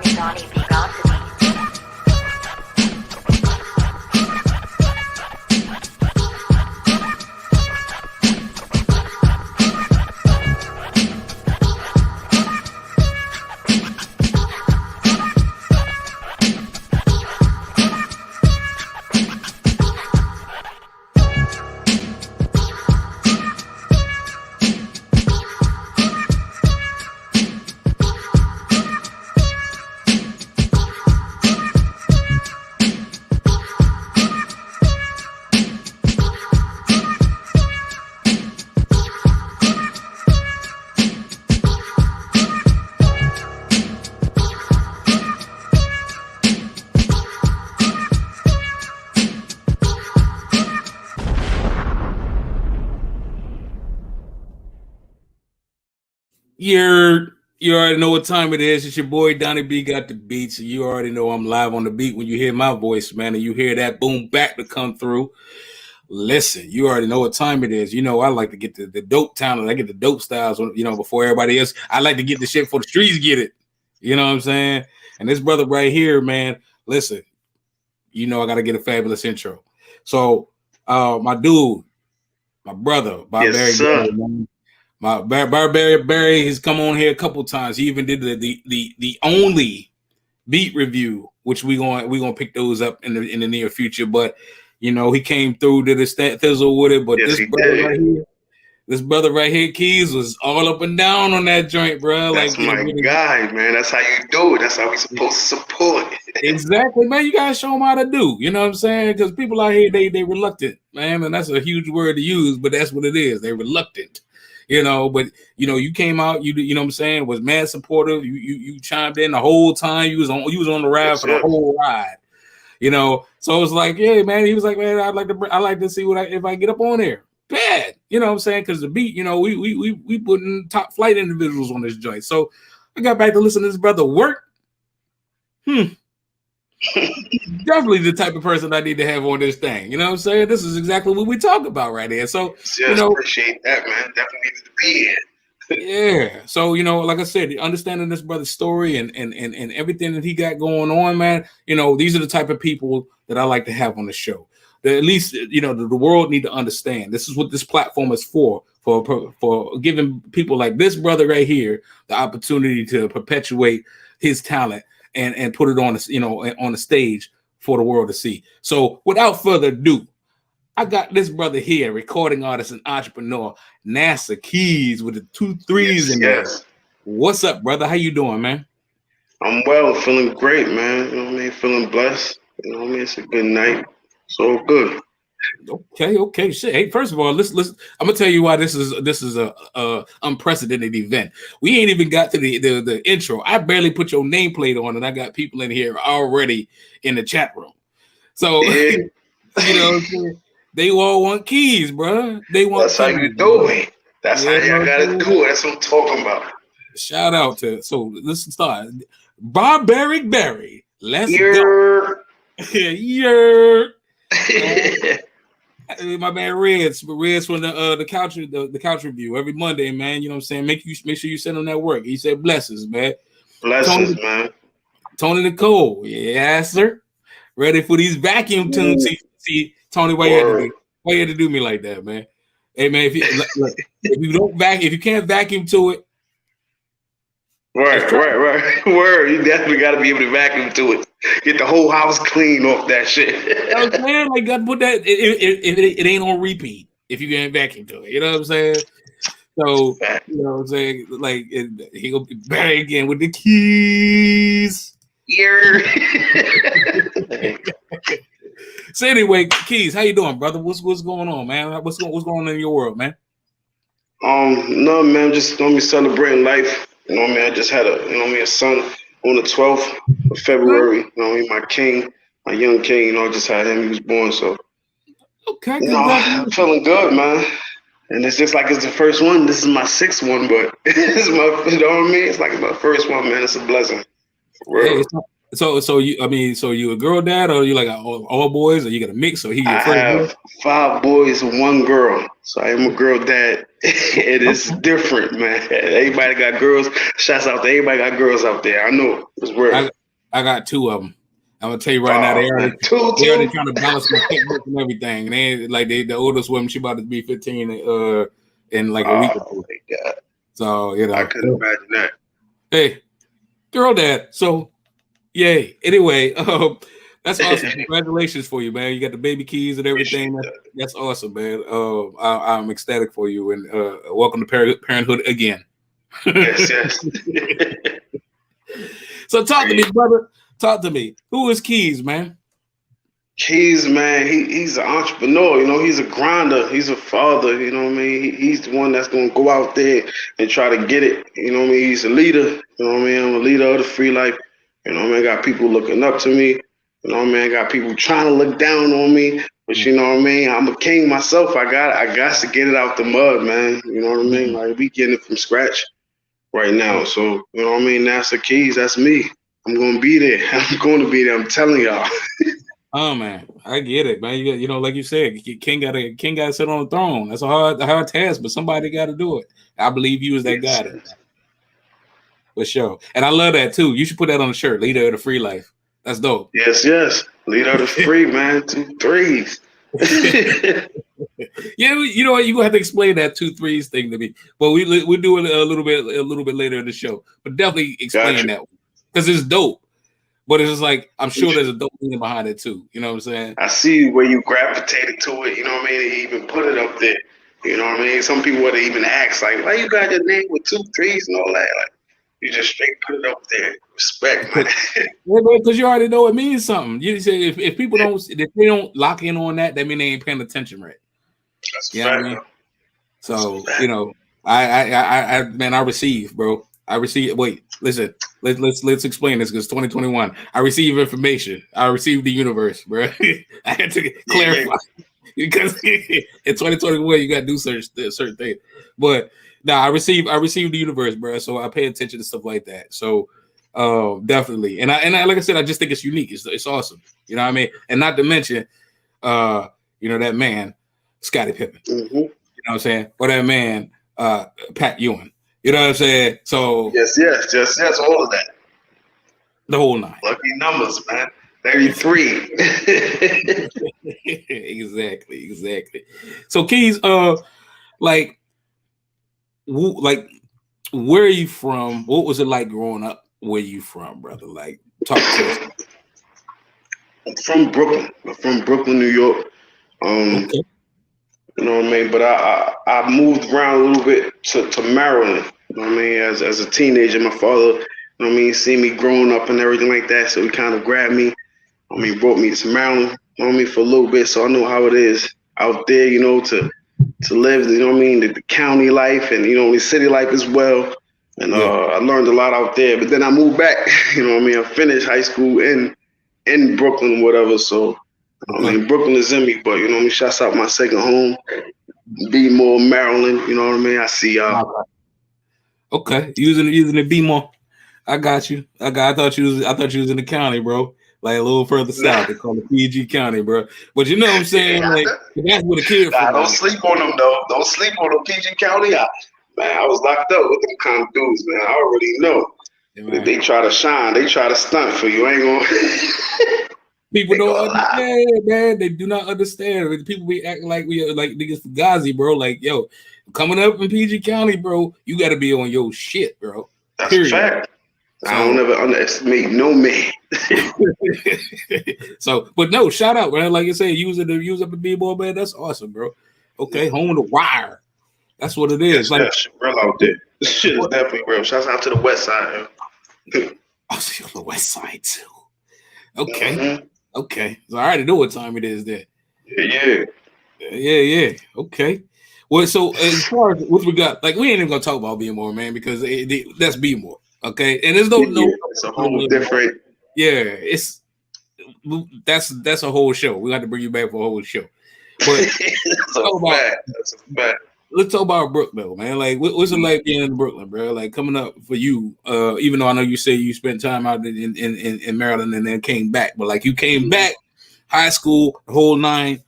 Donnie B GotDaBeats. You already know what time it is. It's your boy Donnie B got the beats. And you already know I'm live on the beat when you hear my voice, man, and you hear that boom back to come through. Listen, you already know what time it is. You know I like to get the dope talent. I get the dope styles, before everybody else. I like to get the shit before the streets get it. You know what I'm saying? And this brother right here, man, listen, I got to get a fabulous intro. So, my dude, my brother, Bob yes, Barry, man. My Barry has come on here a couple times. He even did the only beat review, which we gonna pick those up in the near future. But he came through, did his thizzle with it. But yes, this brother right here, Keys, was all up and down on that joint, bro. That's my guy, man. That's how you do it. That's how we supposed to support it. Exactly, man. You gotta show them how to do. You know what I'm saying? Because people out here, they reluctant, man, and that's a huge word to use, but that's what it is. They're reluctant. But you came out, you know what I'm saying, was mad supportive. You chimed in the whole time. You was on the ride for the whole ride. So it was like, yeah, man. He was like, man, I like to see if I get up on there. Bad, you know what I'm saying? Because the beat, we putting top flight individuals on this joint. So I got back to listen to this brother work. Definitely the type of person I need to have on this thing. You know what I'm saying? This is exactly what we talk about right here. So appreciate that, man. Definitely needed to be here. Yeah. So, like I said, understanding this brother's story and everything that he got going on, man, these are the type of people that I like to have on the show. That at least, the world need to understand. This is what this platform is for giving people like this brother right here the opportunity to perpetuate his talent and put it on on the stage for the world to see. So without further ado, I got this brother here, recording artist and entrepreneur, NASA Keys with the 2 3s in there. What's up, brother? How you doing, man? I'm well, feeling great, man. You know what I mean? Feeling blessed. You know what I mean? It's a good night. So good. Okay, shit. Hey, first of all, let's. I'm gonna tell you why this is a unprecedented event. We ain't even got to the intro. I barely put your nameplate on, and I got people in here already in the chat room. So they all want keys, bro. They want. That's how you do it. That's how you gotta do it. That's what I'm talking about. Shout out to let's start. Barbaric Barry. Let's go. Yeah. My man Red's from the couch review every Monday, man. You know what I'm saying? Make sure you send him that work. He said blessings, man. Blessings, man. Tony Nicole, yes, sir. Ready for these vacuum tunes? See, Tony, why you had to do me like that, man? Hey, man, if you can't vacuum to it, right. Word. You definitely got to be able to vacuum to it. Get the whole house clean off that shit. Man, like, got to put that. It ain't on repeat if you can't vacuum to it. You know what I'm saying? So, you know what I'm saying? Like, he gonna be back again with the keys. Yeah. So anyway, Keys, how you doing, brother? What's going on, man? What's going on in your world, man? No, man, just celebrating life. You know what I mean? I just had a son on the 12th of February. You know what I mean? My king, my young king. I just had him. He was born, so. Okay. I'm feeling good, man. And it's just like it's the first one. This is my 6th one, but it's my, you know what I mean? It's like my first one, man. It's a blessing. Hey, So you, I mean, so you a girl dad, or you like all boys, or you got a mix, or he your I first boy? have 5 boys and 1 girl, so I am a girl dad. It is different, man. Everybody got girls. Shouts out to everybody got girls out there. I know it's real. I got 2 of them. I'm gonna tell you right now, they already trying to balance my checkbook and everything. And they like the oldest woman, she about to be 15 in like a week or two. My God. So you know, I couldn't imagine that. Hey, girl dad. So yay. Anyway, that's awesome. Congratulations for you, man. You got the baby keys and everything. That's awesome, man. I'm ecstatic for you, and welcome to parenthood again. Yes. So talk to me, brother. Talk to me. Who is Keys, man? Keys, man, he's an entrepreneur, you know, he's a grinder, he's a father, you know what I mean? He's the one that's gonna go out there and try to get it, you know what I mean? He's a leader, you know what I mean? I'm a leader of the free life, you know what I mean? I got people looking up to me, you know what I mean? I got people trying to look down on me, but you know what I mean? I'm a king myself. I got to get it out the mud, man. You know what I mean? Like we getting it from scratch right now. So, you know what I mean? That's the Keys, that's me. I'm gonna be there. I'm gonna be there. I'm telling y'all. Oh man, I get it, man. You know, like you said, king got to sit on the throne. That's a hard task, but somebody got to do it. I believe you as that guy. For sure, and I love that too. You should put that on the shirt. Leader of the free life. That's dope. Yes. Leader of the free, man. 2 3s. Yeah, you know what? You gonna have to explain that 2 3s thing to me. But we do it a little bit later in the show. But definitely explain that because it's dope. But it's just like, I'm sure there's a dope meaning behind it too. You know what I'm saying? I see where you gravitated to it. You know what I mean? They even put it up there. You know what I mean? Some people would even ask, like, why you got your name with 2 3s and all that? Like, you just straight put it up there. Respect, man. Yeah, because you already know it means something. You say if people don't lock in on that mean they ain't paying attention right. That's you know what I mean? So, you know, I man, I receive, bro. I receive. Wait, listen. Let's explain this because 2021. I receive information. I receive the universe, bro. I had to clarify because in 2021 you got to do certain things. But now I receive the universe, bro. So I pay attention to stuff like that. So definitely, and I like I said, I just think it's unique. It's awesome. You know what I mean? And not to mention, you know that man, Scottie Pippen. Mm-hmm. You know what I'm saying? Or that man, Pat Ewing. You know what I'm saying? So yes, all of that. The whole 9. Lucky numbers, man. 33. Exactly. So Keys, like where are you from? What was it like growing up? Where you from, brother? Like, talk to us. I'm from Brooklyn. New York. Okay. You know what I mean? But I moved around a little bit to Maryland. You know what I mean? As a teenager, my father, you know what I mean, see me growing up and everything like that. So he kind of grabbed me. I mean, brought me to Maryland. You know what I mean? For a little bit, so I know how it is out there. You know, to live. You know what I mean? The county life and you know the city life as well. And I learned a lot out there. But then I moved back. You know what I mean? I finished high school in Brooklyn, whatever. So. I mean, Brooklyn is in me, but you know what I mean? Shouts out my second home, B-more, Maryland, you know what I mean? I see y'all. Okay, using the B-more. I got you. I thought you was in the county, bro. Like a little further south. They call it PG County, bro. But you know what I'm saying? Like that's where the kid from. Don't sleep on them though. Don't sleep on them PG County. Man, I was locked up with them kind of dudes, man. I already know. Yeah, they try to shine, they try to stunt for you. I ain't gonna People don't understand, man. They do not understand. People be acting like we are like niggas Fugazi, bro. Like, yo, coming up in PG County, bro, you got to be on your shit, bro. That's a fact. So, I don't ever underestimate no man. So, but no, shout out, man. Like you said, use up the B-boy, man. That's awesome, bro. Okay, home of the wire. That's what it is. Like real out there. This shit is definitely real. Shouts out to the West Side. I'll see you on the West Side too. Okay. Mm-hmm. Okay, so I already know what time it is there. Yeah. Okay. Well, so as far as what we got, like we ain't even gonna talk about being more, man, because that's be more. Okay, and there's no. It's a whole different. Yeah, that's a whole show. We got to bring you back for a whole show. But that's a fact. let's talk about Brooklyn, though, man. Like, what's it like being in Brooklyn, bro? Like, coming up for you, even though I know you say you spent time out in Maryland and then came back, but like you came back, high school, the whole nine.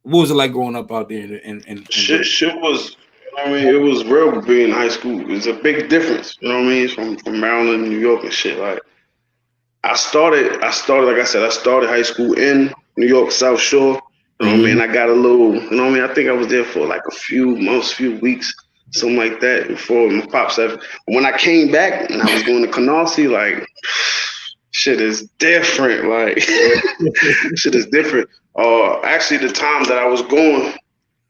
What was it like growing up out there in Shit was, I mean, it was real being in high school. It was a big difference, you know what I mean, from Maryland, New York, and shit. Like, like I said, I started high school in New York, South Shore. You know what I mean? I got a little, you know what I mean? I think I was there for like a few months, few weeks, something like that before my pops left. When I came back and I was going to Canarsie, like, shit is different. Like, shit is different. Actually, the time that I was going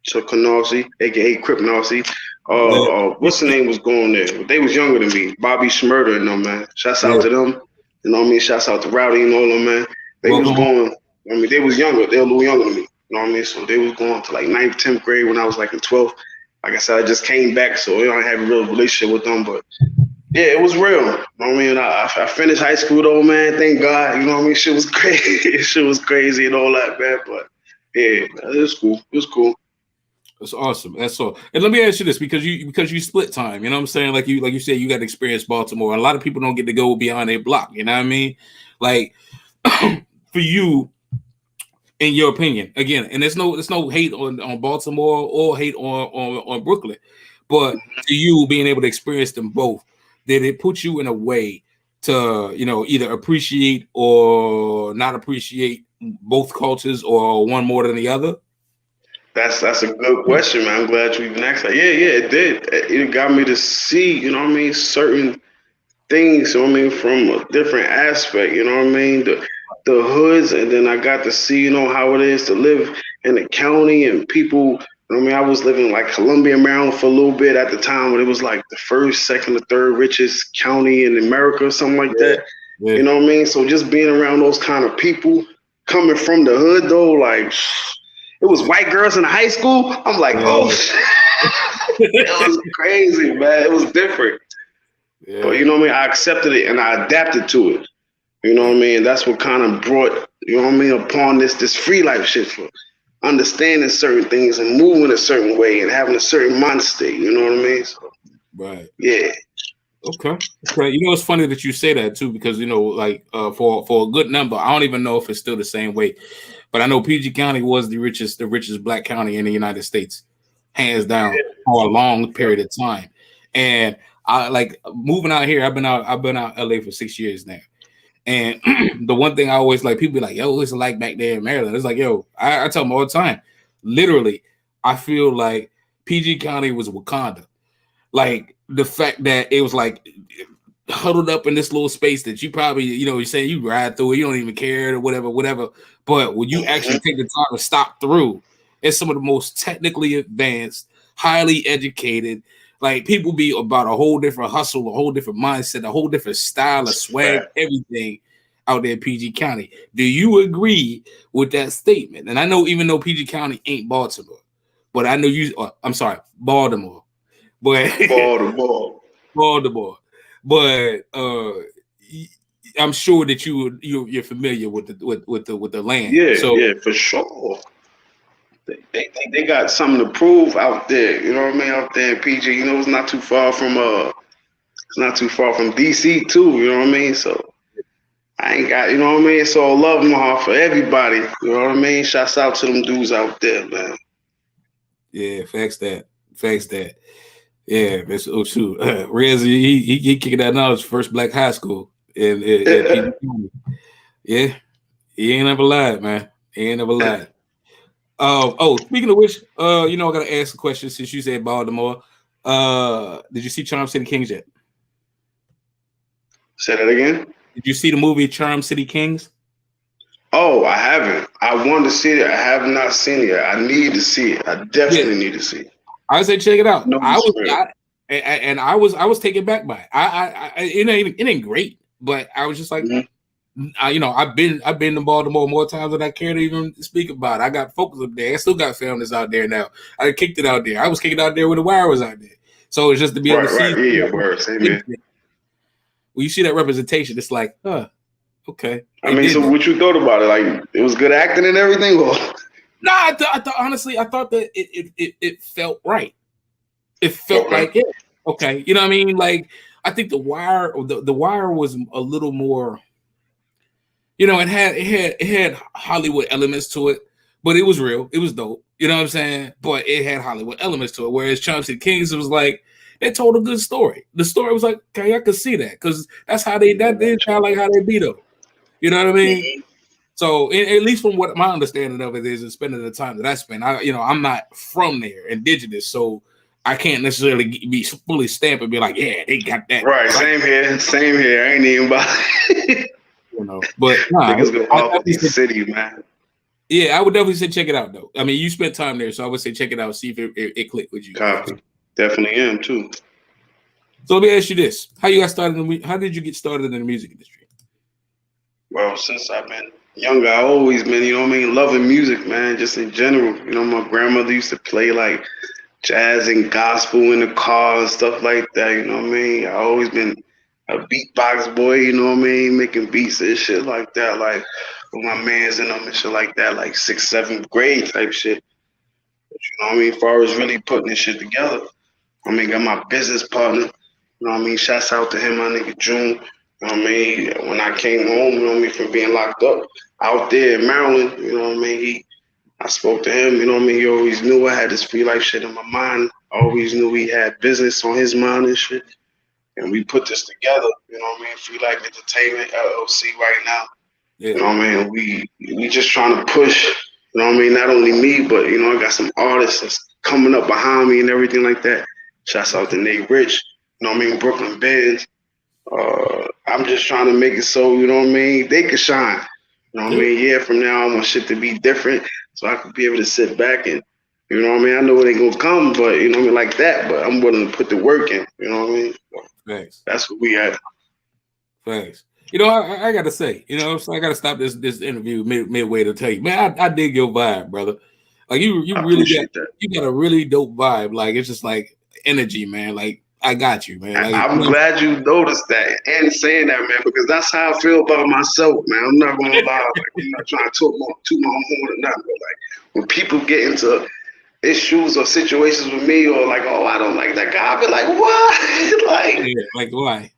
to Canarsie, aka Crip Narcy, what's the name was going there? They was younger than me. Bobby Schmurder and them, man. Shouts out to them. You know what I mean? Shouts out to Rowdy and all them, man. They was going, I mean, they was younger. They were a little younger than me. You know what I mean? So they was going to like 9th, 10th grade when I was like in 12th. Like I said, I just came back, so I had a real relationship with them. But yeah, it was real. You know what I mean? I finished high school though, man. Thank God. You know what I mean? Shit was crazy. Shit was crazy and all that, man. But yeah, it was cool. It was cool. That's awesome. That's all. And let me ask you this, because you split time, you know what I'm saying? Like you said, you got to experience Baltimore. And a lot of people don't get to go beyond their block, you know what I mean? Like for you, in your opinion, again, and there's no hate on Baltimore or hate on Brooklyn, but to you being able to experience them both, did it put you in a way to, you know, either appreciate or not appreciate both cultures, or one more than the other? That's a good question, man. I'm glad you even asked that. Yeah, it did. It got me to see, you know what I mean, certain things, you know what I mean, from a different aspect, you know what I mean, the hoods, and then I got to see, you know, how it is to live in the county and people. You know what I mean, I was living like Columbia, Maryland for a little bit at the time when it was like the first, second, or third richest county in America, something like that. Yeah. You know what I mean? So just being around those kind of people, coming from the hood though, like, it was white girls in high school. I'm like, oh shit. It was crazy, man. It was different. Yeah. But you know what I mean? I accepted it and I adapted to it. You know what I mean? That's what kind of brought, you know what I mean, upon this free life shit, for understanding certain things and moving a certain way and having a certain mind state. You know what I mean? So, right. Yeah. Okay. You know, it's funny that you say that too, because, you know, like for a good number, I don't even know if it's still the same way, but I know PG County was the richest black county in the United States, hands down, for a long period of time. And I like moving out here. I've been out LA for 6 years now. And the one thing I always like, people be like, yo, what's it like back there in Maryland? It's like, yo, I tell them all the time, literally, I feel like PG County was Wakanda. Like the fact that it was like huddled up in this little space that you probably, you know, you're saying you ride through it, you don't even care or whatever. But when you actually take the time to stop through, it's some of the most technically advanced, highly educated, like people be about a whole different hustle, a whole different mindset, a whole different style of swag, everything out there in PG County. Do you agree with that statement? And I know, even though PG County ain't Baltimore, but I know I'm sorry, Baltimore. But Baltimore. But I'm sure that you're familiar with the land. Yeah, for sure. They got something to prove out there. You know what I mean? Out there in PG, you know, it's not too far from DC too. You know what I mean? So I ain't got, you know what I mean? So love in my heart for everybody. You know what I mean? Shouts out to them dudes out there, man. Yeah, facts that. Yeah, that's shoot. Rez, he kicking that knowledge first black high school in PG County. Yeah, he ain't never lied, man. He ain't never lied. Speaking of which, you know, I gotta ask a question since you said Baltimore. Did you see Charm City Kings yet? Say that again. Did you see the movie Charm City Kings? Oh, I haven't. I want to see it. I have not seen it yet. I need to see it. I definitely need to see it. I say check it out. I was taken back by it. It ain't great, but I was just like, you know, I've been to Baltimore more times than I care to even speak about it. I got folks up there. I still got families out there now. I kicked it out there. I was kicking out there when the wire was out there. So it's just to be able to see. Yeah, worse. Amen. When you see that representation, it's like, okay. I mean, so what you thought about it? Like, it was good acting and everything? Or? No, I thought honestly, I thought that it felt right. It felt like it. Okay, you know what I mean? Like I think the Wire was a little more. You know, it had Hollywood elements to it, but it was real. It was dope. You know what I'm saying? But it had Hollywood elements to it. Whereas Chauncey Kings, it was like they told a good story. The story was like, okay, I could see that because that's how that did sound like how they beat up. You know what I mean? Mm-hmm. So at least from what my understanding of it is, and spending the time that I spent, I'm not from there, indigenous, so I can't necessarily be fully stamped and be like, yeah, they got that. Right. Same here. Same here. I ain't even about. You know, but nah, Niggas go off with these city, man. Yeah, I would definitely say check it out though. I mean, you spent time there, so I would say check it out, see if it clicked with you. Copy. Definitely am too. So let me ask you this: how you got started? How did you get started in the music industry? Well, since I've been younger, I always been, you know what I mean, loving music, man, just in general. You know, my grandmother used to play like jazz and gospel in the car and stuff like that. You know what I mean? I always been a beatbox boy. You know what I mean? Making beats and shit like that, like with my mans and them and shit like that, like 6th, 7th grade type shit. But you know what I mean? As far as really putting this shit together, I mean, got my business partner. You know what I mean? Shouts out to him, my nigga June. You know what I mean? When I came home, you know what I mean, from being locked up out there in Maryland, you know what I mean? I spoke to him, you know what I mean? He always knew I had this free life shit in my mind. I always knew he had business on his mind and shit. And we put this together, you know what I mean? Free Life Entertainment LLC right now. Yeah. You know what I mean? We just trying to push, you know what I mean? Not only me, but, you know, I got some artists that's coming up behind me and everything like that. Shouts out to Nate Rich, you know what I mean? Brooklyn Benz. I'm just trying to make it so, you know what I mean, they can shine. You know what I mean? Yeah, from now I want shit to be different so I can be able to sit back and, you know what I mean? I know it ain't gonna come, but you know what I mean, like that, but I'm willing to put the work in, you know what I mean? Thanks. That's what we at. Thanks. You know, I gotta say, you know, so I gotta stop this interview midway to tell you, man, I dig your vibe, brother. Like you really got a really dope vibe. Like it's just like energy, man. Like I got you, man. Like, I'm glad you noticed that and saying that, man, because that's how I feel about myself, man. I'm not gonna lie, like, I'm not trying to toot my own horn or nothing, but like when people get into issues or situations with me, or like, oh, I don't like that guy, I'll be like, what? like why?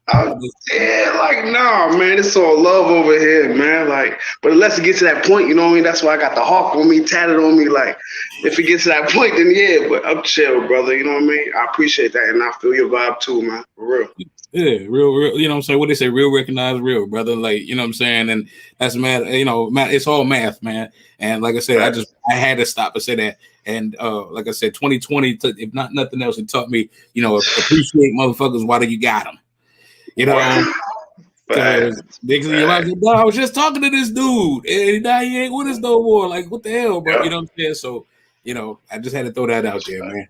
Yeah, like, nah, man, it's all love over here, man. Like, but unless it gets to that point, you know what I mean? That's why I got the hawk on me, tatted on me. Like, if it gets to that point, then yeah, but I'm chill, brother. You know what I mean? I appreciate that, and I feel your vibe too, man, for real. Yeah, real. You know what I'm saying? What they say, real recognize real, brother. Like, you know what I'm saying? And that's math. You know, math. It's all math, man. And like I said, I had to stop and say that. And like I said, 2020, if not nothing else, it taught me, you know, appreciate motherfuckers while you got them. You know, because I was just talking to this dude, and now he ain't with us no more. Like, what the hell, bro? You know what I'm saying? So, you know, I just had to throw that out there, man.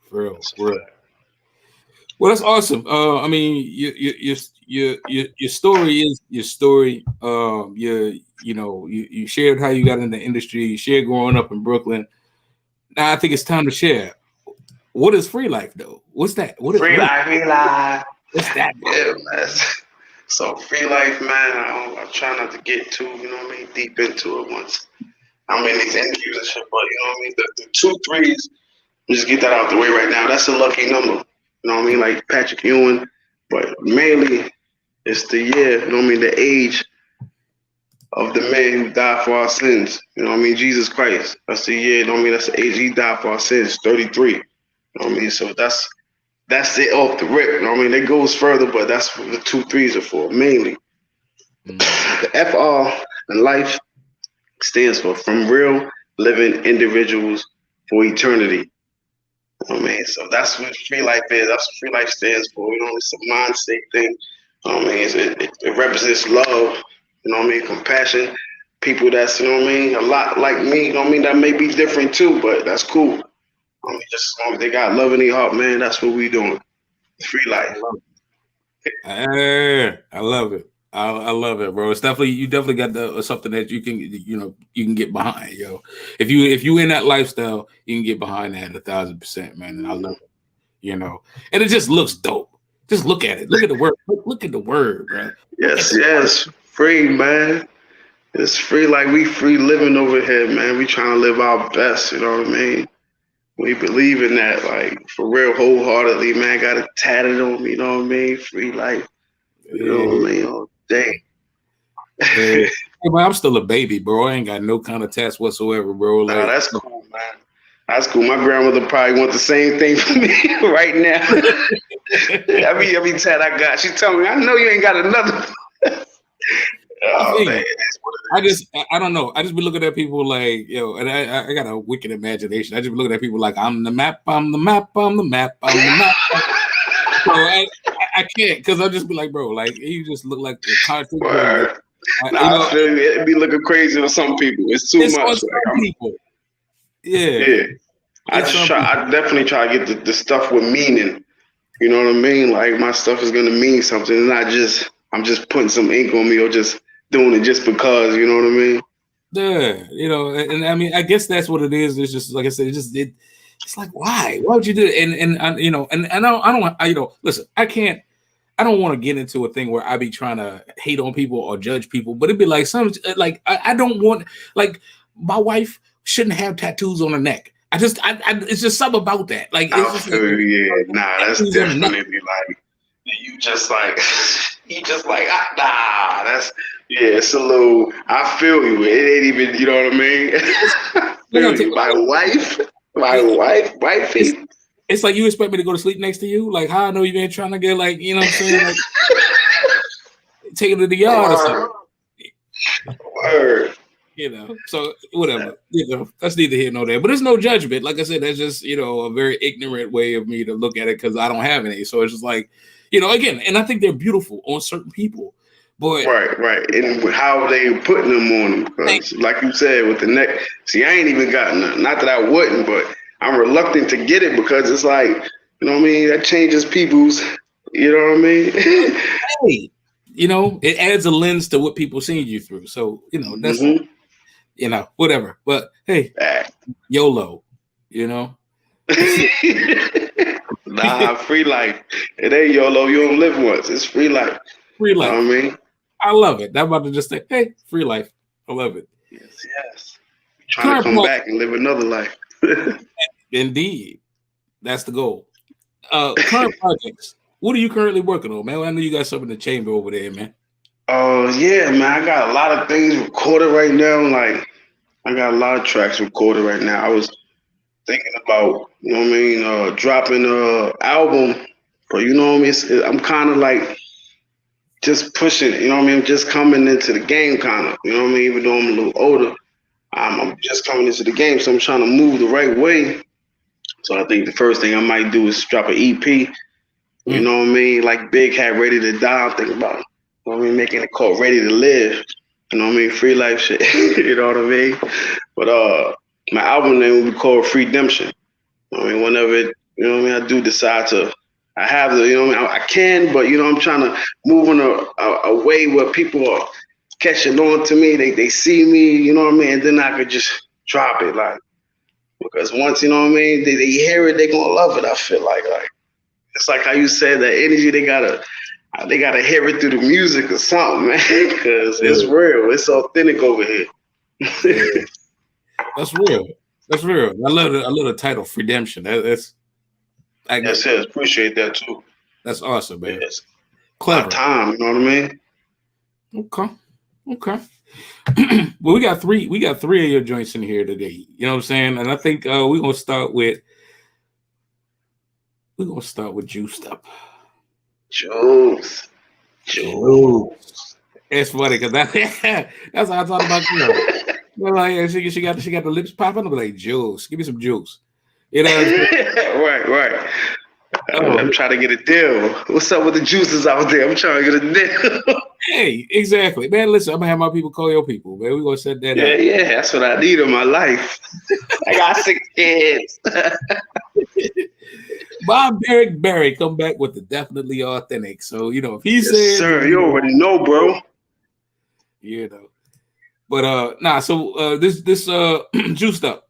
For real. Well, that's awesome. I mean, your story is your story. You shared how you got in the industry. You shared growing up in Brooklyn. Now I think it's time to share. What is Free Life though? What's that? Free Life. What's that? Yeah, man. So Free Life, man. I try not to get too, you know what I mean, deep into it once I'm in these interviews and shit. But you know what I mean. The 2 3s. Just get that out the way right now. That's a lucky number. You know what I mean? Like Patrick Ewing. But mainly, it's the year, you know what I mean, the age of the man who died for our sins. You know what I mean? Jesus Christ. That's the year, you know what I mean? That's the age he died for our sins, 33. You know what I mean? So that's it off the rip. You know what I mean? It goes further, but that's what the 2 3s are for, mainly. The FR in life stands for From Real Living Individuals for Eternity. You know what I mean? So that's what Free Life is. That's what Free Life stands for. You know, it's a mindset thing. You know what I mean? It represents love, you know what I mean? Compassion. People that's, you know what I mean, a lot like me, you know what I mean, that may be different too, but that's cool. I mean, just as long as they got love in their heart, man, that's what we doing. Free Life. I love it. I love it, bro. It's you definitely got something that you can get behind, yo. If you in that lifestyle, you can get behind that 1,000%, man. And I love it, you know. And it just looks dope. Just look at it. Look at the word. Look at the word, bro. Yes. Free, man. It's free, like we free living over here, man. We trying to live our best, you know what I mean? We believe in that, like for real, wholeheartedly, man. Got it tatted on me, you know what I mean? Free life, you know Yeah. what I mean? All day. Yeah. Hey, but I'm still a baby, bro. I ain't got no kind of tats whatsoever, bro. Nah, Like, that's cool, man. That's cool. My grandmother probably want the same thing for me right now. Every tat I got, she tell me, I know you ain't got another. I Oh feel man, you. that's what it is. I don't know. I just be looking at people like, yo, and I got a wicked imagination. I just be looking at people like, I'm the map, I'm the map, I'm the map, I'm the map. So I can't, because I'll just be like, bro, like, you just look like a concrete jungle. Word. Nah, I feel you. It'd be looking crazy on some people. It's too it's on much. some people. Yeah. Yeah. It's some people. I definitely try to get the stuff with meaning. You know what I mean? Like my stuff is gonna mean something. It's not just I'm just putting some ink on me or just doing it just because. You know what I mean? Yeah, and I mean, I guess that's what it is. It's just like I said, it's like, why would you do it? And listen, I don't want to get into a thing where I be trying to hate on people or judge people, but it'd be like I don't want, like, my wife shouldn't have tattoos on her neck. It's just something about that. Like, it's just like, Yeah. Nah, that's tattoos on the neck. definitely like you just like you just like nah. That's yeah. It's a little. I feel you. It ain't even. You know what I mean? I feel you. My wifey. It's like, you expect me to go to sleep next to you? Like, how I know you ain't trying to get, like, you know what I'm saying? Like, take it to the yard or something. Word. So whatever. That's neither here nor there. But there's no judgment. Like I said, that's just, a very ignorant way of me to look at it, because I don't have any. So it's just like, again, and I think they're beautiful on certain people. But Right. And how they putting them on them. Because like you said, with the neck, see, I ain't even got none. Not that I wouldn't, but I'm reluctant to get it because it's like, you know what I mean? That changes people's, you know what I mean? hey, it adds a lens to what people seeing you through. So, that's, whatever. But hey, YOLO, Nah, free life. It ain't YOLO. You don't live once. It's free life. Free life. You know what I mean? I love it. I'm about to just say, hey, free life. I love it. Yes. Trying to come back and live another life. Indeed. That's the goal. Current projects. What are you currently working on, man? I know you got something in the chamber over there, man. Yeah, man. I got a lot of things recorded right now. Like, I got a lot of tracks recorded right now. I was thinking about, dropping an album, but you know what I mean? I'm kind of like just pushing, you know what I mean? I'm just coming into the game, kind of, you know what I mean? Even though I'm a little older, I'm just coming into the game, so I'm trying to move the right way. So I think the first thing I might do is drop an EP. You know what I mean? Like Big had Ready to Die. I'm thinking about, you know what I mean, making it called Ready to Live. You know what I mean? Free life shit. You know what I mean? But my album name will be called Freedemption. You know what I mean? Whenever you know what I mean, I do decide to, I have the, you know what I mean, I can, but I'm trying to move in a way where people are catching on to me. They see me, you know what I mean, and then I could just drop it, like, because once, you know what I mean, they hear it, they gonna love it. I feel like it's like how you said that energy, they gotta hear it through the music or something, man, because it's real, it's authentic over here. Yeah. That's real. That's real. I love the title, Freedemption. Yes, appreciate that too. That's awesome, man. Yes. Clever. Time, you know what I mean? Okay. Well, we got three of your joints in here today. You know what I'm saying? And I think we're gonna start with Juiced Up. Juice. It's funny because that's how I thought about you. Like, she got the lips popping. I'm like, juice. Give me some juice. Right. I'm trying to get a deal. What's up with the juices out there? I'm trying to get a deal. Hey, exactly, man. Listen, I'm gonna have my people call your people, man. We're gonna set that up. Yeah, that's what I need in my life. I got 6 kids. Bob Derek Barry come back with the definitely authentic. So if he says, sir, you already know, bro. But so this Juiced Up.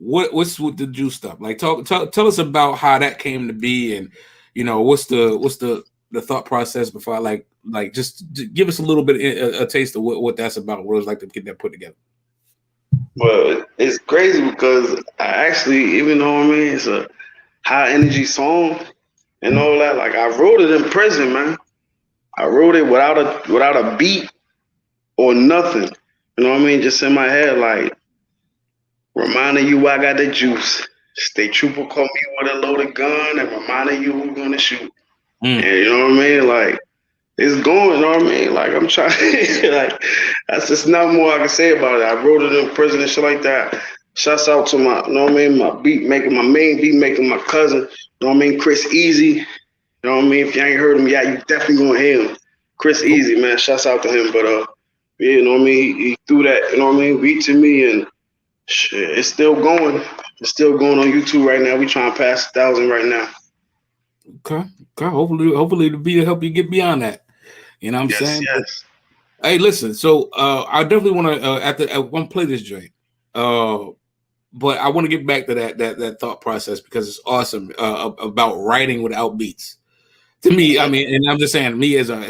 What's with the Juiced Up? Like, tell us about how that came to be, and what's the thought process before, like just give us a little bit a taste of what that's about. What it was like to get that put together. But it's crazy because I actually, even though I mean it's a high energy song and all that, like I wrote it in prison, man. I wrote it without a beat or nothing. You know what I mean? Just in my head, like reminding you I got the juice. State trooper call me with a loaded gun and reminding you who's gonna shoot. And you know what I mean? Like it's going, you know what I mean? Like I'm trying like that's just not more I can say about it. I wrote it in prison and shit like that. Shouts out to my, you know what I mean, my beat maker, my main beat maker, my cousin, you know what I mean, Chris Easy. You know what I mean? If you ain't heard him yet, you definitely gonna hear him. Chris Easy, man. Shouts out to him. But yeah, you know what I mean? He threw that, you know what I mean, beat to me and shit, it's still going. It's still going on YouTube right now. We trying to pass 1,000 right now. Okay. Hopefully the beat will help you get beyond that. You know what I'm saying? Yes. Hey, listen. So I definitely want to I want to play this joint. But I want to get back to that thought process because it's awesome about writing without beats. To me, I mean, and I'm just saying, me as an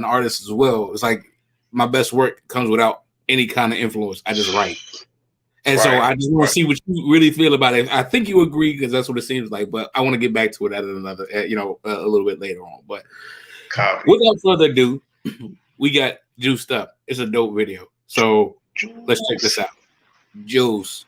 artist as well, it's like my best work comes without any kind of influence. I just write. And so I just want to see what you really feel about it. I think you agree because that's what it seems like, but I want to get back to it at another, a little bit later on. But without further ado, we got Juiced Up. It's a dope video. So let's check this out. Juice.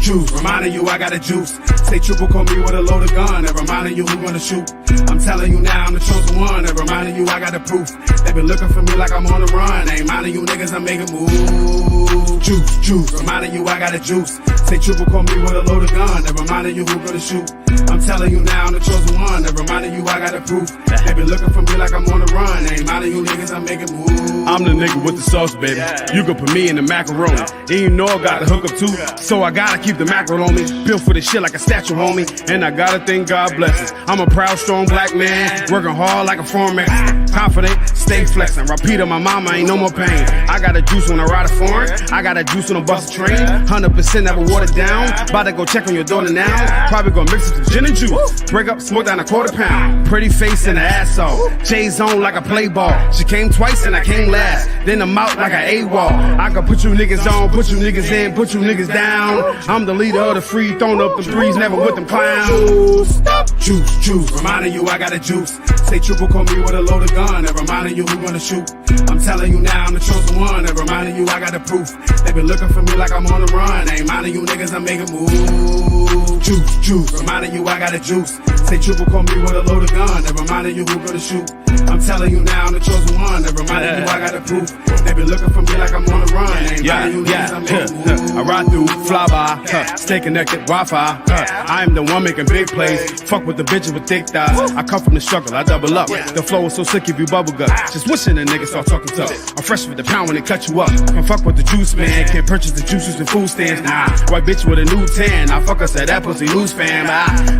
Juice, reminding you I got a juice. Say triple call me with a loaded gun, and reminding you who gonna shoot. I'm telling you now I'm the chosen one, and reminding you I got the proof. They been looking for me like I'm on the run, ain't minding you niggas I'm making moves. Juice, reminding you I got a juice. Say triple call me with a loaded gun, and reminding you who gonna shoot. I'm telling you now I'm the chosen one, and reminding you I got the proof. They been looking for me like I'm on the run, ain't minding you niggas I'm making moves. I'm the nigga with the sauce, baby. You can put me in the macaroni. And you know I got the hook up too, so I gotta keep the macro on me. Built for this shit like a statue, homie. And I gotta thank God blesses. I'm a proud, strong black man, working hard like a foreman. Confident, stay flexing. Repeat on my mama, ain't no more pain. I got a juice when I ride a foreign. I got a juice when I bust a train. 100% never watered down. About to go check on your daughter now. Probably gonna mix it with gin and juice. Break up, smoke down a quarter pound. Pretty face and an ass off. J's on like a play ball. She came twice and I came last. Then I'm out like an A-wall. I can put you niggas on, put you niggas in, put you niggas down. I'm the leader of the free, throwing up the threes, never with them clowns. Juice, reminding you I got a juice. Say triple call me with a loaded gun, and reminding you who gonna shoot. I'm telling you now I'm the chosen one, and reminding you I got the proof. They been looking for me like I'm on the run, ain't minding you niggas I'm making moves. Juice, reminding you I got a juice. Say triple call me with a loaded gun, and reminding you who gonna shoot. I'm telling you now I'm the chosen one, and reminding you I got the proof. They been looking for me like I'm on the run, ain't minding you niggas I'm making moves. I ride through, fly by, stay connected, Wi-Fi. I am the one making big plays. Fuck with the bitches with thick thighs. I come from the struggle, I double up. The flow is so sick if you bubble gut. Just wishing a nigga start talking tough. I'm fresh with the pound when they cut you up. Can't fuck with the juice, man. Can't purchase the juices in food stands. Nah, white bitch with a new tan. I fuck us at that pussy loose fam.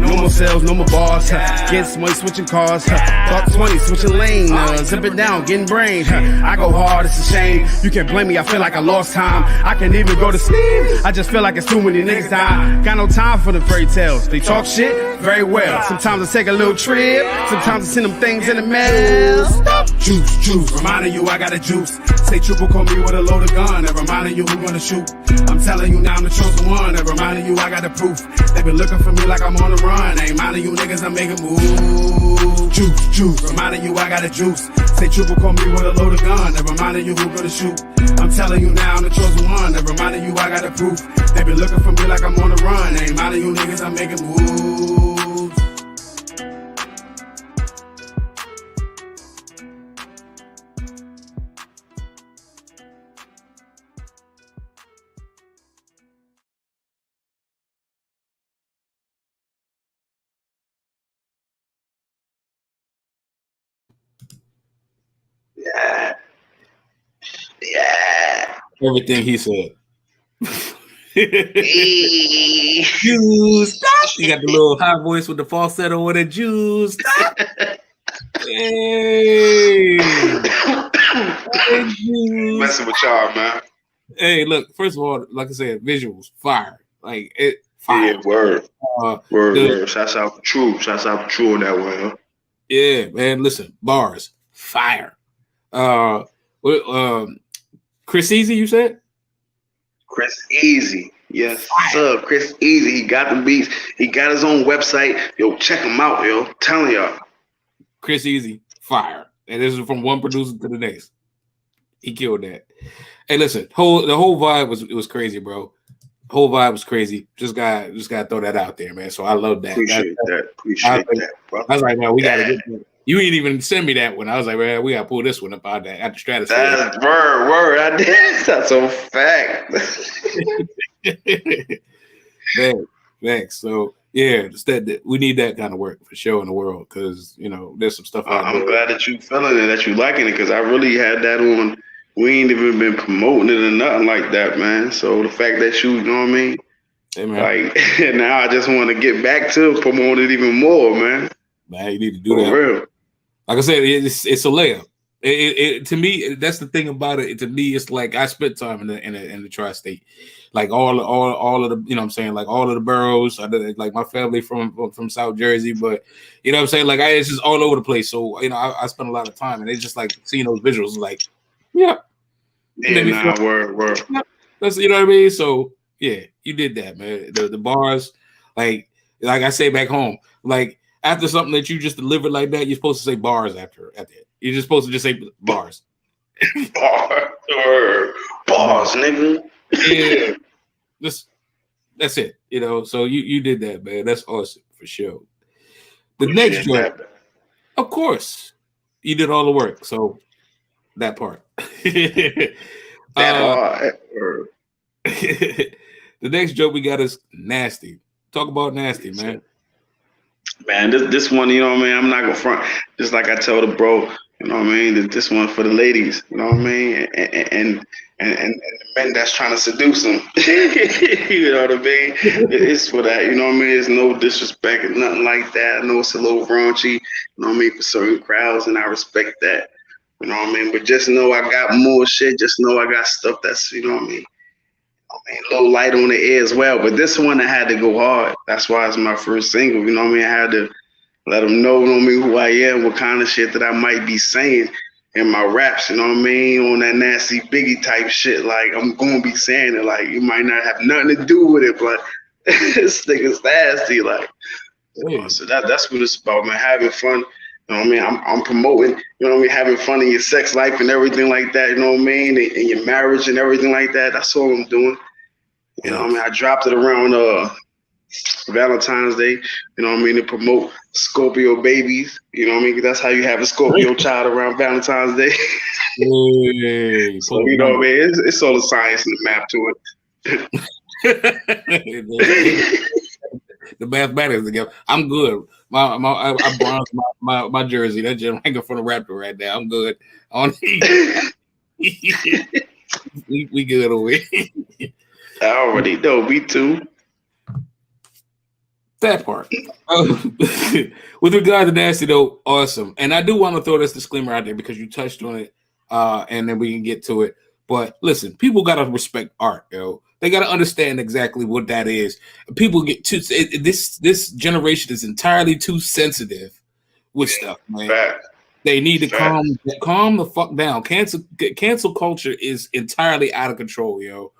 No more sales, no more bars. Getting some money, switching cars. Buck 20, switching lane. Zip it down, getting brain. I go hard, it's a shame. You can't blame me, I feel like I lost time. I can't even go to sleep. I just feel like it's too many niggas die. Got no time for the fairy tales. They talk shit very well. Sometimes I take a little trip. Sometimes I send them things in the mail. Juice, reminding you I got a juice. Say triple call me with a loaded gun, and reminding you who gonna shoot. I'm telling you now I'm the chosen one, and reminding you I got the proof. They been looking for me like I'm on the run, ain't minding you niggas I'm making moves. Juice, reminding you I got a juice. Say triple call me with a loaded gun, and reminding you who gonna shoot. I'm telling you now I'm the chosen one, and reminding you I got the proof. They been looking for me like I'm on the run, ain't minding you niggas I'm making moves. Yeah. Everything he said. Hey. Juice. You got the little high voice with the falsetto with the juice. Hey. Messing with y'all, man. Hey, look. First of all, like I said, visuals fire. Like it fire. Yeah, word. The, Word. Shouts out for True. Shouts out for True on that one. Huh? Yeah, man. Listen, bars fire. Chris Easy, you said? Chris Easy. Yes, sir. Chris Easy. He got the beats. He got his own website. Yo, check him out, yo. I'm telling y'all. Chris Easy, fire. And this is from one producer to the next. He killed that. Hey, listen, the whole vibe was crazy, bro. The whole vibe was crazy. Just gotta throw that out there, man. So I love that. Appreciate that, bro. I was like, man, we gotta get that. You ain't even send me that one. I was like, man, we gotta pull this one up out there at the stratosphere. That's word. I did. That's a fact. Thanks. So yeah, that we need that kind of work for sure in the world, because there's some stuff out there. I'm glad that you feeling it, that you liking it, because I really had that on. We ain't even been promoting it or nothing like that, man. So the fact that you know what I mean, hey, man. like now I just want to get back to promote it even more, man. Man, you need to do that. For real. Like I said, it's a layup. It to me, that's the thing about it. To me, it's like I spent time in the tri-state, like all of the, what I'm saying, like all of the boroughs. I did, like my family from South Jersey, but what I'm saying, like it's just all over the place. So I spent a lot of time, and it's just like seeing those visuals, like word. That's what I mean. So yeah, you did that, man. The bars, like I say back home, like after something that you just delivered like that, you're supposed to say bars after that. You're just supposed to just say bars. Bars, nigga. Yeah, that's it. So you did that, man. That's awesome for sure. The next joint, of course, you did all the work. So that part. The next joke we got is Nasty. Talk about Nasty, man. Man, this one, I'm not gonna front. Just like I tell the bro, this one for the ladies, and the men that's trying to seduce them. You know what I mean? It's for that, There's no disrespect and nothing like that. I know it's a little raunchy, for certain crowds, and I respect that. But just know I got more shit. Just know I got stuff that's, a little light on the air as well. But this one I had to go hard. That's why it's my first single. I had to let them know, who I am, what kind of shit that I might be saying in my raps. On that nasty Biggie type shit. Like I'm gonna be saying it. Like you might not have nothing to do with it, but this nigga's nasty. Like so that's what it's about, man. Having fun. I'm promoting, having fun in your sex life and everything like that, and your marriage and everything like that. That's all I'm doing. I dropped it around Valentine's Day, to promote Scorpio babies. That's how you have a Scorpio child around Valentine's Day. So, it's all the science and the map to it. The mathematics together. I'm good. I bronzed my jersey. That just hanging from the Raptor right now. I'm good. We good over here. I already know. Me too. That part. With regard to Nasty, though, awesome. And I do want to throw this disclaimer out there because you touched on it, and then we can get to it. But listen, people gotta respect art, yo. They gotta understand exactly what that is. People get too. This generation is entirely too sensitive with stuff, man. Fact. They need to calm the fuck down. Cancel culture is entirely out of control, yo.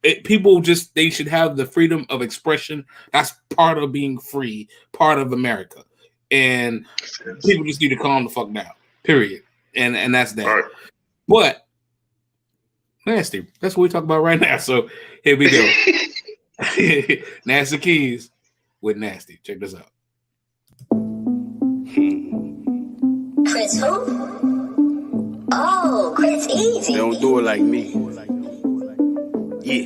They should have the freedom of expression. That's part of being free, part of America, and people just need to calm the fuck down. Period. And that's that. Right. But Nasty. That's what we talk about right now. So here we go. Nasty Keys with Nasty. Check this out. Chris who? Oh, Chris Easy. They don't do it like me. Yeah.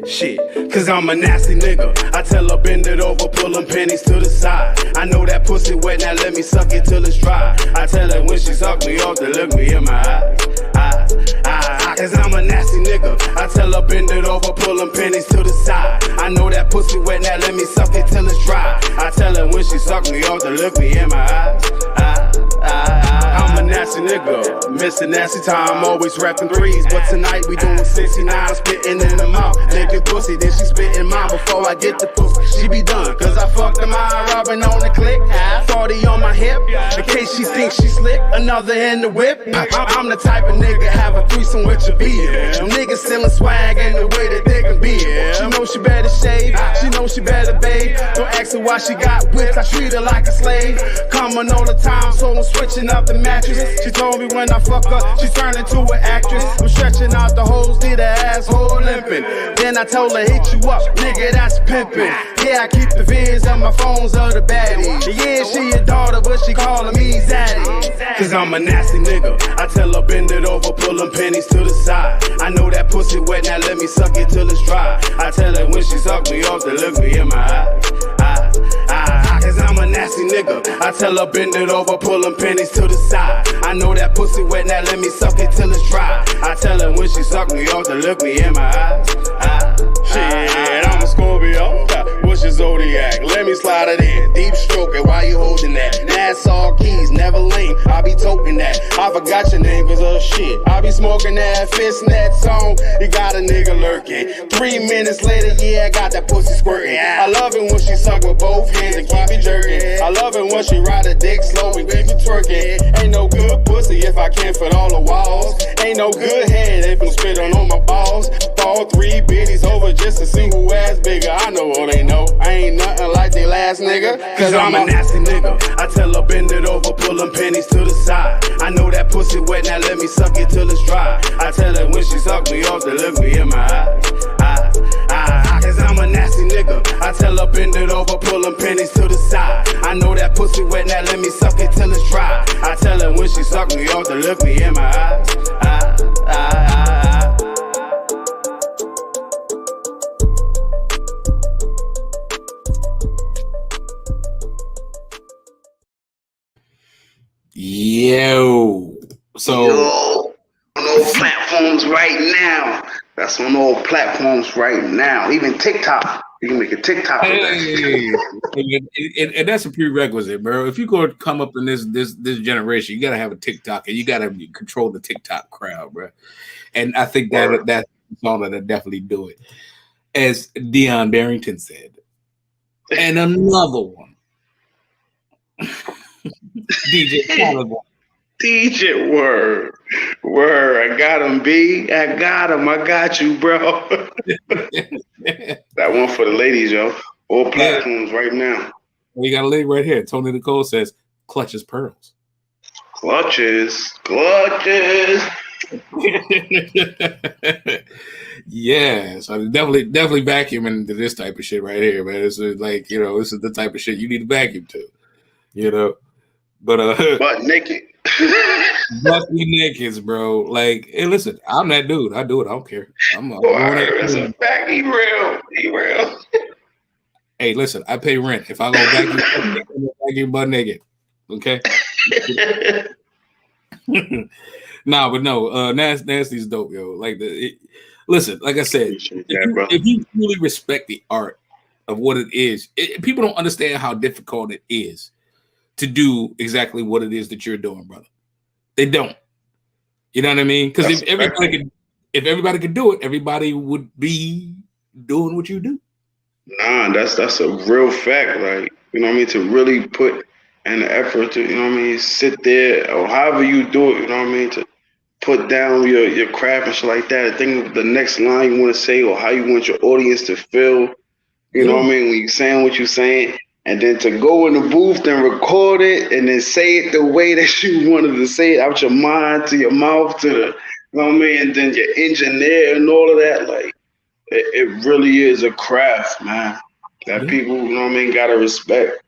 Shit, cause I'm a nasty nigga. I tell her bend it over, pull them pennies to the side. I know that pussy wet, now let me suck it till it's dry. I tell her when she suck me off to look me in my eye. Cause I'm a nasty nigga. I tell her bend it over, pull them pennies to the side. I know that pussy wet, now let me suck it till it's dry. I tell her when she suck me off to look me in my eyes. I'm a nasty nigga, missing nasty time, always rapping threes. But tonight we doing 69, spitting in the mouth, licking pussy, then she spitting mine before I get the pussy. She be done, cause I fucked the mind, robbing on the click. 40 on my hip, in case she thinks she slick, another in the whip. I'm the type of nigga, have a threesome with your beer. Them niggas selling swag in the way that they can be. She know she better shave, she know she better bathe. Don't ask her why she got whipped, I treat her like a slave. Coming all the time, so I'm switching up the mattress. She told me when I fuck her, she turned into an actress. I'm stretching out the hoes, did her asshole limping. Then I told her, hit you up, nigga, that's pimping. Yeah, I keep the vids on my phones of the baddies. Yeah, she a daughter, but she calling me zaddy. Cause I'm a nasty nigga. I tell her bend it over, pull them pennies to the side. I know that pussy wet, now let me suck it till it's dry. I tell her when she suck me off to look me in my eye. Cause I'm a nasty nigga. I tell her bend it over, pull them pennies to the side. I know that pussy wet, now let me suck it till it's dry. I tell her when she suck me off to look me in my eyes. Shit, I'm a Scorpio. What's your zodiac? Let me slide it in. Deep stroke it while you holding that. Nassau keys, never lean. I be toting that. I forgot your name cause of shit. I be smoking that fistnet song. You got a nigga lurking. 3 minutes later, yeah, I got that pussy squirting. I love it when she suck with both hands and keep it jerking. I love it when she ride a dick slow and keep it twerking. Ain't no good pussy if I can't fit all the walls. Ain't no good head if I'm spitting on my balls. Fall 3 biddies over just to see who ass bigger. I know what they know. I ain't nothing like they last nigga. Cause I'm a nasty nigga. I tell her bend it over, pull them pennies to the side. I know that pussy wet, now let me suck it till it's dry. I tell her when she suck me off to look me in my eye. Cause I'm a nasty nigga. I tell her bend it over, pull them pennies to the side. I know that pussy wet, now let me suck it till it's dry. I tell her when she suck me off to look me in my eyes. Yo, so on all platforms right now. That's on all platforms right now. Even TikTok. You can make a TikTok. And that's a prerequisite, bro. If you go come up in this generation, you gotta have a TikTok and you gotta control the TikTok crowd, bro. And I think that's all that'll definitely do it. As Dion Barrington said. And another one. DJ Caliban. DJ word. I got him, B. I got him. I got you, bro. That one for the ladies, yo. All platforms right now. We got a lady right here. Tony Nicole says, clutches pearls. Clutches. Yeah, so definitely vacuum into this type of shit right here, man. It's like, you know, this is the type of shit you need to vacuum to, you know. But butt naked. Butt naked, bro. Like, hey, listen, I'm that dude. I do it. I don't care. I'm that's a fact. He real. Hey, listen, I pay rent. If I go vacuum butt naked, okay. Nah, but no, Nasty's dope, yo. Like listen, like I said, if you truly respect the art of what it is, people don't understand how difficult it is to do exactly what it is that you're doing, brother. They don't. You know what I mean? Because if everybody could do it, everybody would be doing what you do. Nah, that's a real fact. Like, you know what I mean? To really put in the effort to, you know what I mean, sit there or however you do it, you know what I mean, to put down your craft and shit like that. Think of the next line you want to say or how you want your audience to feel. You know what I mean? When you're saying what you're saying. And then to go in the booth and record it and then say it the way that you wanted to say it, out your mind to your mouth to the, you know what I mean? And then your engineer and all of that. Like, it really is a craft, man, that people, you know what I mean, got to respect.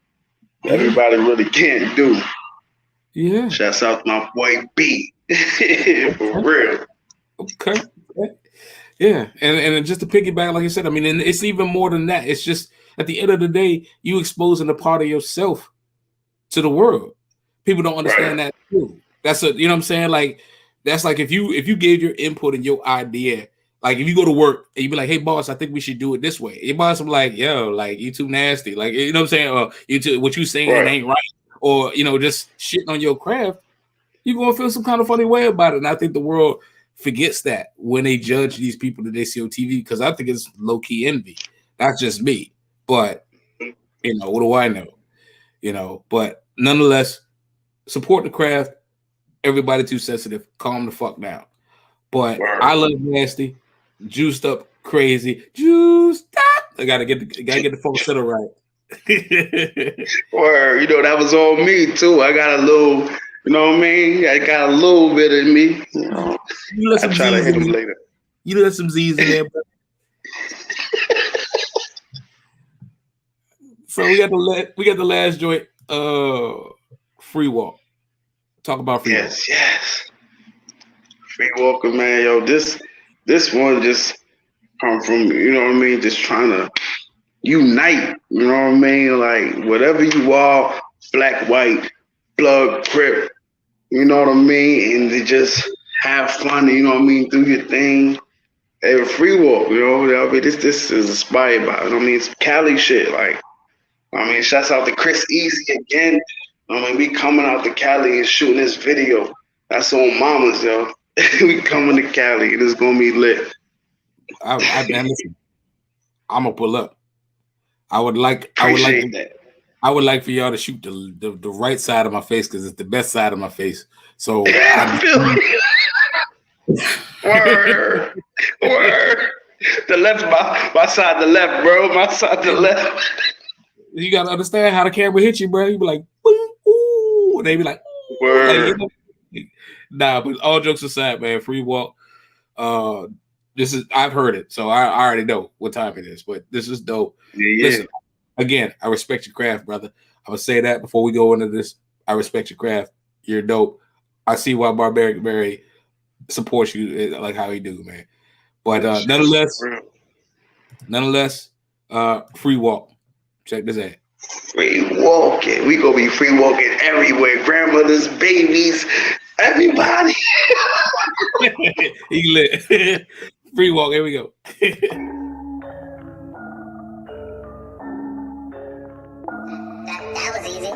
Everybody really can't do. Yeah. Shouts out to my boy B. For real. Okay. Yeah. And just to piggyback, like I said, I mean, and it's even more than that. It's just, at the end of the day, you exposing a part of yourself to the world. People don't understand that too. That's you know what I'm saying? Like, that's like if you gave your input and your idea, like if you go to work and you be like, hey boss, I think we should do it this way. Your boss will be like, yo, like you too nasty. Like, you know what I'm saying? Or what you saying ain't right. or just shitting on your craft, you're gonna feel some kind of funny way about it. And I think the world forgets that when they judge these people that they see on TV, because I think it's low-key envy. That's just me. But what do I know? But nonetheless, support the craft. Everybody too sensitive. Calm the fuck down. But I love nasty, juiced up, crazy, juiced up. I gotta get the falsetto right. Word, that was on me too. I got a little, I got a little bit in me. You I try to hit him later. You let some Z's in there, bro. So we got the last joint, Free Walk. Talk about Free Walk. Yes. Free Walker, man, yo, this one just come from, just trying to unite, like whatever you are, black, white, blood, crip, and to just have fun, do your thing. Hey, Free Walk, this is inspired by, it's Cali shit, like, shouts out to Chris Easy again. We coming out to Cali and shooting this video. That's on Mamas, yo. We coming to Cali and it's gonna be lit. I'm gonna pull up. I would like for y'all to shoot the right side of my face because it's the best side of my face. So I feel Word. The left, my side, the left, bro. My side, the left. You gotta understand how the camera hits you, bro. You be like, ooh, and they be like, word. Nah, but all jokes aside, man, Free Walk. I've heard it, so I already know what time it is. But this is dope. Yeah. Listen, again, I respect your craft, brother. I'm gonna say that before we go into this. I respect your craft. You're dope. I see why Barbaric Barry supports you like how he do, man. But nonetheless, Free Walk. Check this out. Free walking. We gonna be free walking everywhere. Grandmothers, babies, everybody. He lit. Free walk. Here we go. That was easy.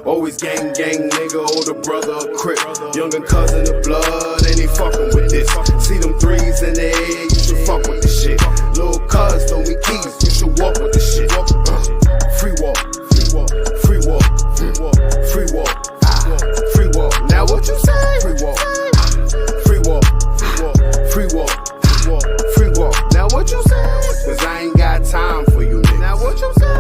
Always gang, nigga, older brother, crip, younger cousin of blood, and he fucking with this. See them threes in the air, you should fuck with this shit. Little cuz, throw me keys, you should walk with this shit. Free walk, free walk, free walk, free walk, free walk, free walk. Now what you say? Free walk, free walk, free walk, free walk, free walk. Now what you say? Cause I ain't got time for you, nigga. Now what you say?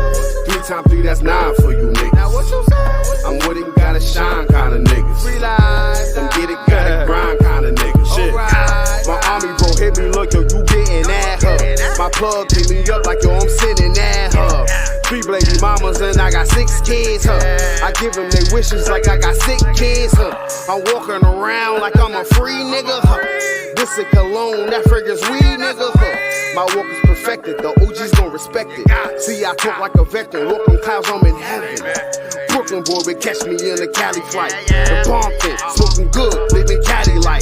3 times 3, that's 9 for you, nigga. Now what you say? I'm with it, gotta shine kind of niggas. Realize, come get it, gotta grind kind of niggas. Shit. Right. My army bro hit me, look, yo, you getting at her. My plug hit me up like, yo, I'm sitting at her. 3 baby mamas and I got 6 kids, huh? I give them their wishes like I got 6 kids, huh? I'm walking around like I'm a free nigga, huh? This is cologne, that fragrance weed, nigga, huh? My walk is perfected, the OG's gon' respect it. See, I talk like a veteran, walk on clouds, I'm in heaven. Brooklyn boy would catch me in a Cali flight. The bomb thing, smoking good, living Cali like.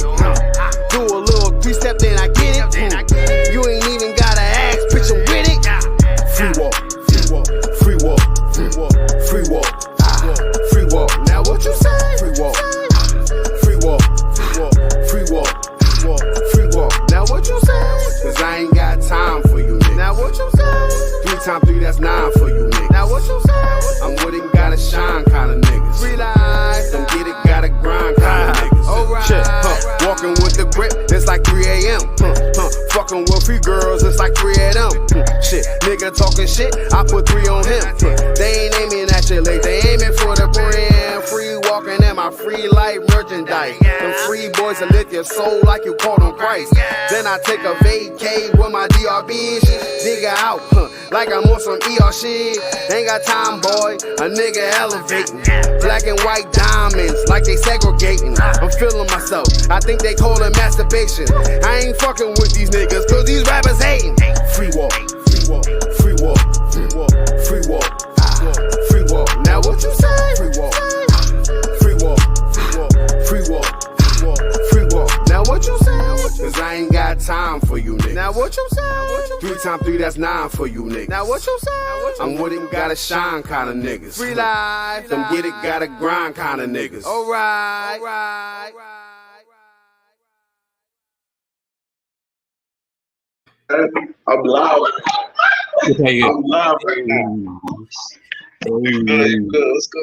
Do a little 3-step, then I get it. You ain't even gotta ask, bitch, I'm with it. Free walk, free walk, free walk, free walk, free walk, free walk. Now what you say? Free walk, free walk, free walk, free walk, free walk, free walk. Now what you say? Cause I ain't got time for you, nigga. Now what you say? 3 times 3, that's 9 for you, nigga. Now what you say? I'm with it, gotta shine kind of niggas. Realize, don't get it, gotta grind kind of niggas. Alright, shit, walking with the grip, it's like 3 a.m. Fucking with free girls, it's like 3 of them. Shit, nigga talking shit, I put 3 on him. They ain't aiming at your leg, they aiming for the brand. Free walking in my free life merchandise. Them free boys that lift your soul like you called on Christ. Then I take a vacay with my DRB and shit. Nigga out, like I'm on some ER shit. Ain't got time, boy, a nigga elevating. Black and white diamonds, like they segregating. I'm feeling myself, I think they call it masturbation. I ain't fucking with these niggas, cause these rappers hating. Free walk, free walk, free walk, free walk, free walk, free walk. Now what you say? Free walk, free walk, free walk, free walk, free walk, free walk. Now what you say? Cause I ain't got time for you niggas. Now what you say? 3 times 3, that's 9 for you niggas. Now what you say? I'm with it, gotta shine kind of niggas. Free life. Come get it, gotta grind kind of niggas. Alright. I'm loud. Okay, I'm loud right now. Good. Let's go,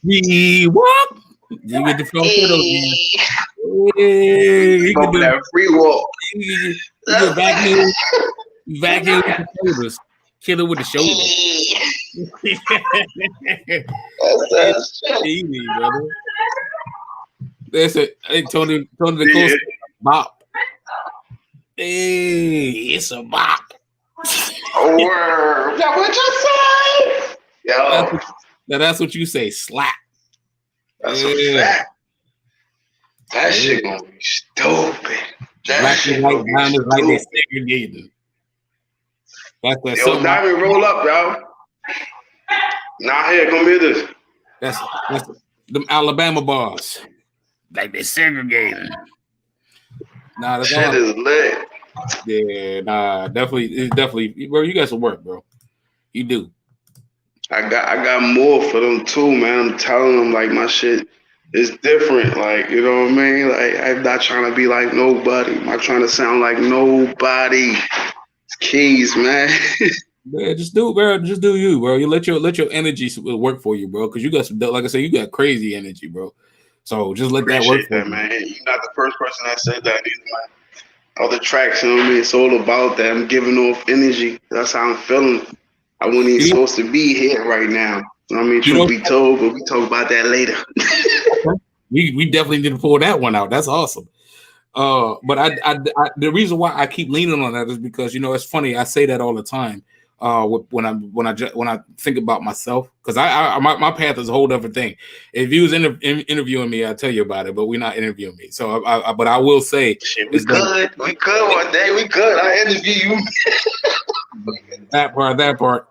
David. Walk. You get the phone you can do that free walk. You can vacuum with the shoulders. Kill it with the shoulders. That's easy, brother. That's it. Hey, Tony the Coast. Bop. Hey, it's a bop. Oh, word. That what you say? Yo. That's what you say. Slap. That's a fact. That shit gonna be stupid. Black and white diamonds like they segregated. That's that. Yo, diamond, roll up, yo. Nah, here, come hear this. That's them Alabama bars. Like they segregated. Nah, that's shit is lit. Yeah, nah, definitely, bro. You got some work, bro. You do. I got more for them too, man. I'm telling them like my shit is different. Like, you know what I mean? Like, I'm not trying to be like nobody. I'm not trying to sound like nobody. It's keys, man. Yeah, just do it, bro. Just do you, bro. You let your energy work for you, bro. Because you got some, like I said, you got crazy energy, bro. So just let that work for you, man. You're not the first person that said that either, man. Other tracks, you know what I mean? It's all about that. I'm giving off energy. That's how I'm feeling. I wasn't even supposed to be here right now. You know what I mean? Truth be told, but we talk about that later. we definitely need to pull that one out. That's awesome. But I the reason why I keep leaning on that is because, you know, it's funny. I say that all the time. When I think about myself, because my path is a whole different thing. If you was interviewing me, I'll tell you about it, but we're not interviewing me. So, but I will say, we could one day. We could. I interview you. that part.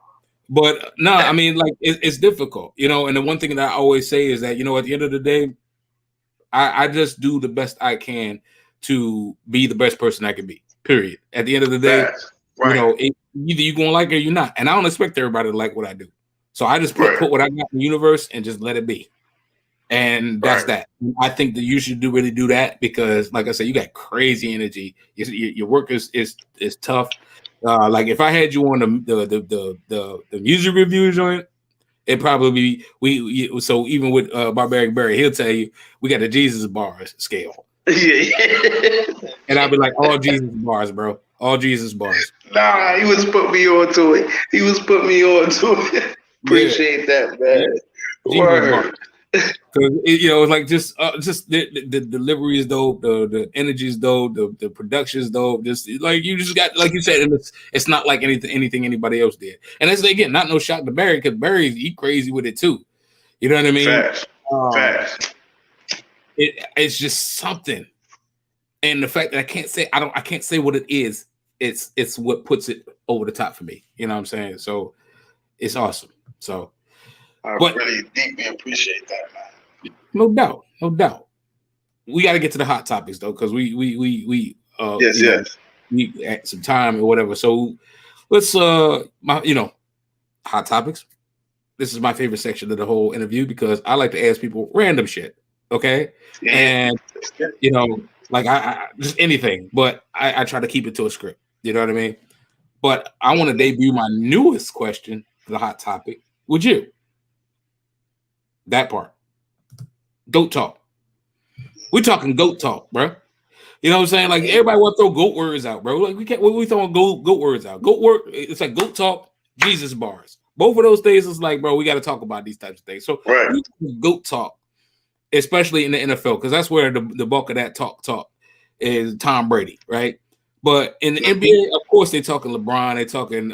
But no, I mean, like it's difficult, you know. And the one thing that I always say is that, you know, at the end of the day, I just do the best I can to be the best person I can be. Period. At the end of the day. Right. You know, either you're gonna like it or you're not, and I don't expect everybody to like what I do. So I just put what I got in the universe and just let it be, and that's that. I think that you should really do that because, like I said, you got crazy energy. Your work is tough. Like if I had you on the music review joint, it probably be so even with Barbaric Barry, he'll tell you we got the Jesus bars scale. And I'll be like, all Jesus bars, bro. All Jesus bars. Nah, he was put me onto it. Appreciate that, man. Yeah. Word. Because you know, it's like just the delivery is dope, the energy is dope, the production is dope. Just like you just got, like you said, and it's not like anything anybody else did. And that's again not no shot to Barry because Barry's crazy with it too. You know what I mean? Facts. It's just something. And the fact that I can't say what it is, it's what puts it over the top for me. You know what I'm saying? So it's awesome. So I really deeply appreciate that, man. No doubt. We got to get to the hot topics though, because we had some time or whatever. So let's hot topics. This is my favorite section of the whole interview because I like to ask people random shit. Okay, yeah. And you know. Like I just anything, but I try to keep it to a script. You know what I mean? But I want to debut my newest question for the hot topic. Would you? That part. Goat talk. We're talking goat talk, bro. You know what I'm saying? Like everybody want to throw goat words out, bro. Like we throwing goat words out. Goat word. It's like goat talk, Jesus bars. Both of those things is like, bro, we got to talk about these types of things. So goat talk. Especially in the NFL, because that's where the bulk of that talk is Tom Brady, right? But in the NBA, of course, they're talking LeBron, they're talking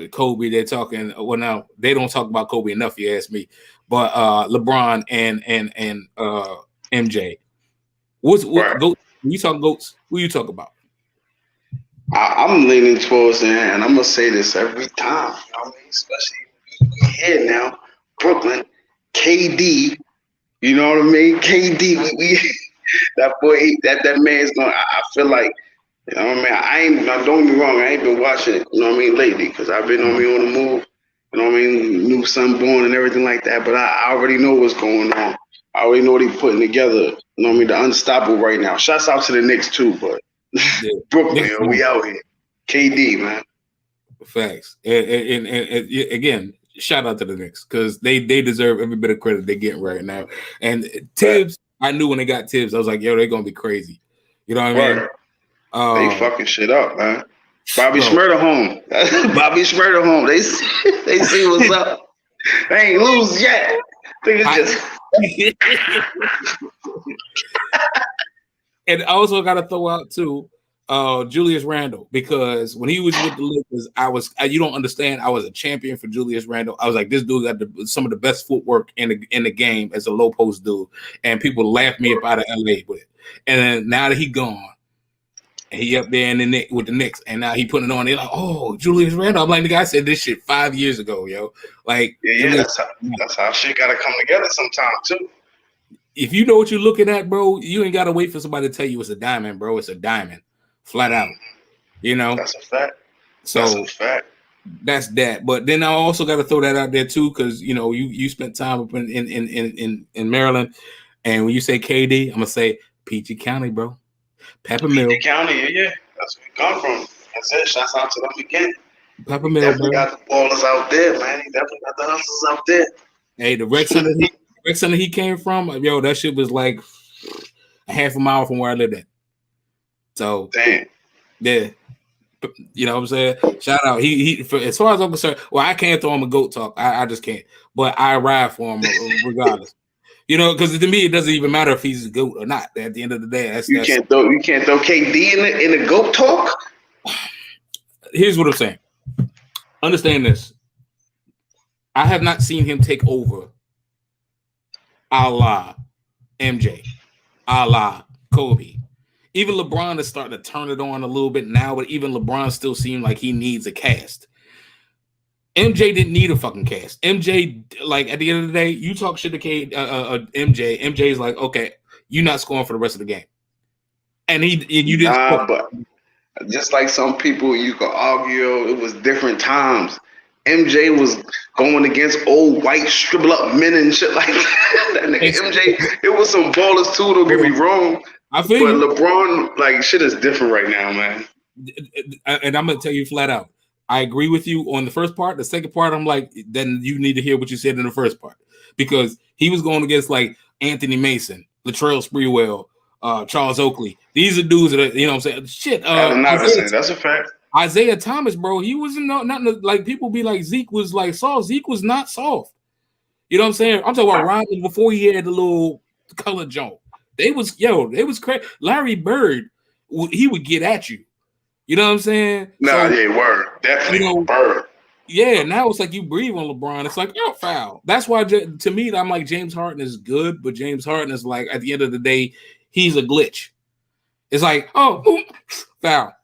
Kobe, they're talking. Well, now they don't talk about Kobe enough, you ask me. But LeBron and MJ. What goats? When you talk goats, who you talk about? I'm leaning towards that, and I'm gonna say this every time. You know what I mean? Especially here now, Brooklyn, KD. You know what I mean? KD, we that boy, that man's going. I feel like You know what I mean? I ain't. Now, don't get me wrong. I ain't been watching it. You know what I mean? Lately, because I've been on me on the move. You know what I mean? New son born and everything like that. But I already know what's going on. I already know what he's putting together. You know what I mean? The unstoppable right now. Shouts out to the Knicks too, but Yeah. Brooklyn, yo, we out here. KD, man. Facts. And again, shout out to the Knicks because they deserve every bit of credit they're getting right now. And Tibbs, I knew when they got Tibbs, I was like, yo, they're gonna be crazy. You know what I mean? They fucking shit up, man. Bobby Schmurder home. Bobby Schmurder home. They see what's up. They ain't lose yet. And I also got to throw out too Julius Randle, because when he was with the Lakers, you don't understand, I was a champion for Julius Randle. I was like, this dude got some of the best footwork in the game as a low post dude, and people laughed me up out of LA with it. And then now that he gone, and he up there with the Knicks, and now he putting it on. They're like, oh, Julius Randle. I'm like, the guy said this shit 5 years ago, yo. Like, that's how shit gotta come together sometime too. If you know what you're looking at, bro, you ain't gotta wait for somebody to tell you it's a diamond, bro. It's a diamond, flat out. You know, that's a fact. So that's a fact. That's that. But then I also got to throw that out there too, because you know you spent time up in Maryland, and when you say KD, I'm gonna say Peachy County, bro. Peppermill. Peachy County, yeah. That's where we come from. That's it. Shouts out to them again. Peppermill, definitely bro. got the ballers out there, man. He definitely got the hustlers out there. Hey, the rec center he came from, yo, that shit was like a half a mile from where I lived at. So damn, yeah. You know what I'm saying? Shout out. He as far as I'm concerned, well, I can't throw him a goat talk. I just can't. But I ride for him regardless. You know, because to me it doesn't even matter if he's a goat or not. At the end of the day, you can't throw KD in the goat talk. Here's what I'm saying. Understand this. I have not seen him take over a la MJ, a la Kobe. Even LeBron is starting to turn it on a little bit now, but even LeBron still seems like he needs a cast. MJ didn't need a fucking cast. MJ, like at the end of the day, you talk shit to MJ. MJ is like, okay, you're not scoring for the rest of the game, and you didn't. But just like some people, you could argue it was different times. MJ was going against old white shrivel up men and shit like that. That nigga MJ, it was some ballers too. Don't get me wrong. But LeBron, like, shit is different right now, man. And I'm gonna tell you flat out, I agree with you on the first part. The second part, I'm like, then you need to hear what you said in the first part, because he was going against like Anthony Mason, Latrell Sprewell, Charles Oakley. These are dudes that are, you know what I'm saying? Shit. That's a fact. Isaiah Thomas, bro, he was not like people be like Zeke was like soft. Zeke was not soft. You know what I'm saying? I'm talking about Rodman before he had the little color joint. They was crazy. Larry Bird, he would get at you. You know what I'm saying? Word. Definitely Bird. Yeah, now it's like you breathe on LeBron. It's like, oh, foul. That's why, to me, I'm like, James Harden is good, but James Harden is like, at the end of the day, he's a glitch. It's like, foul.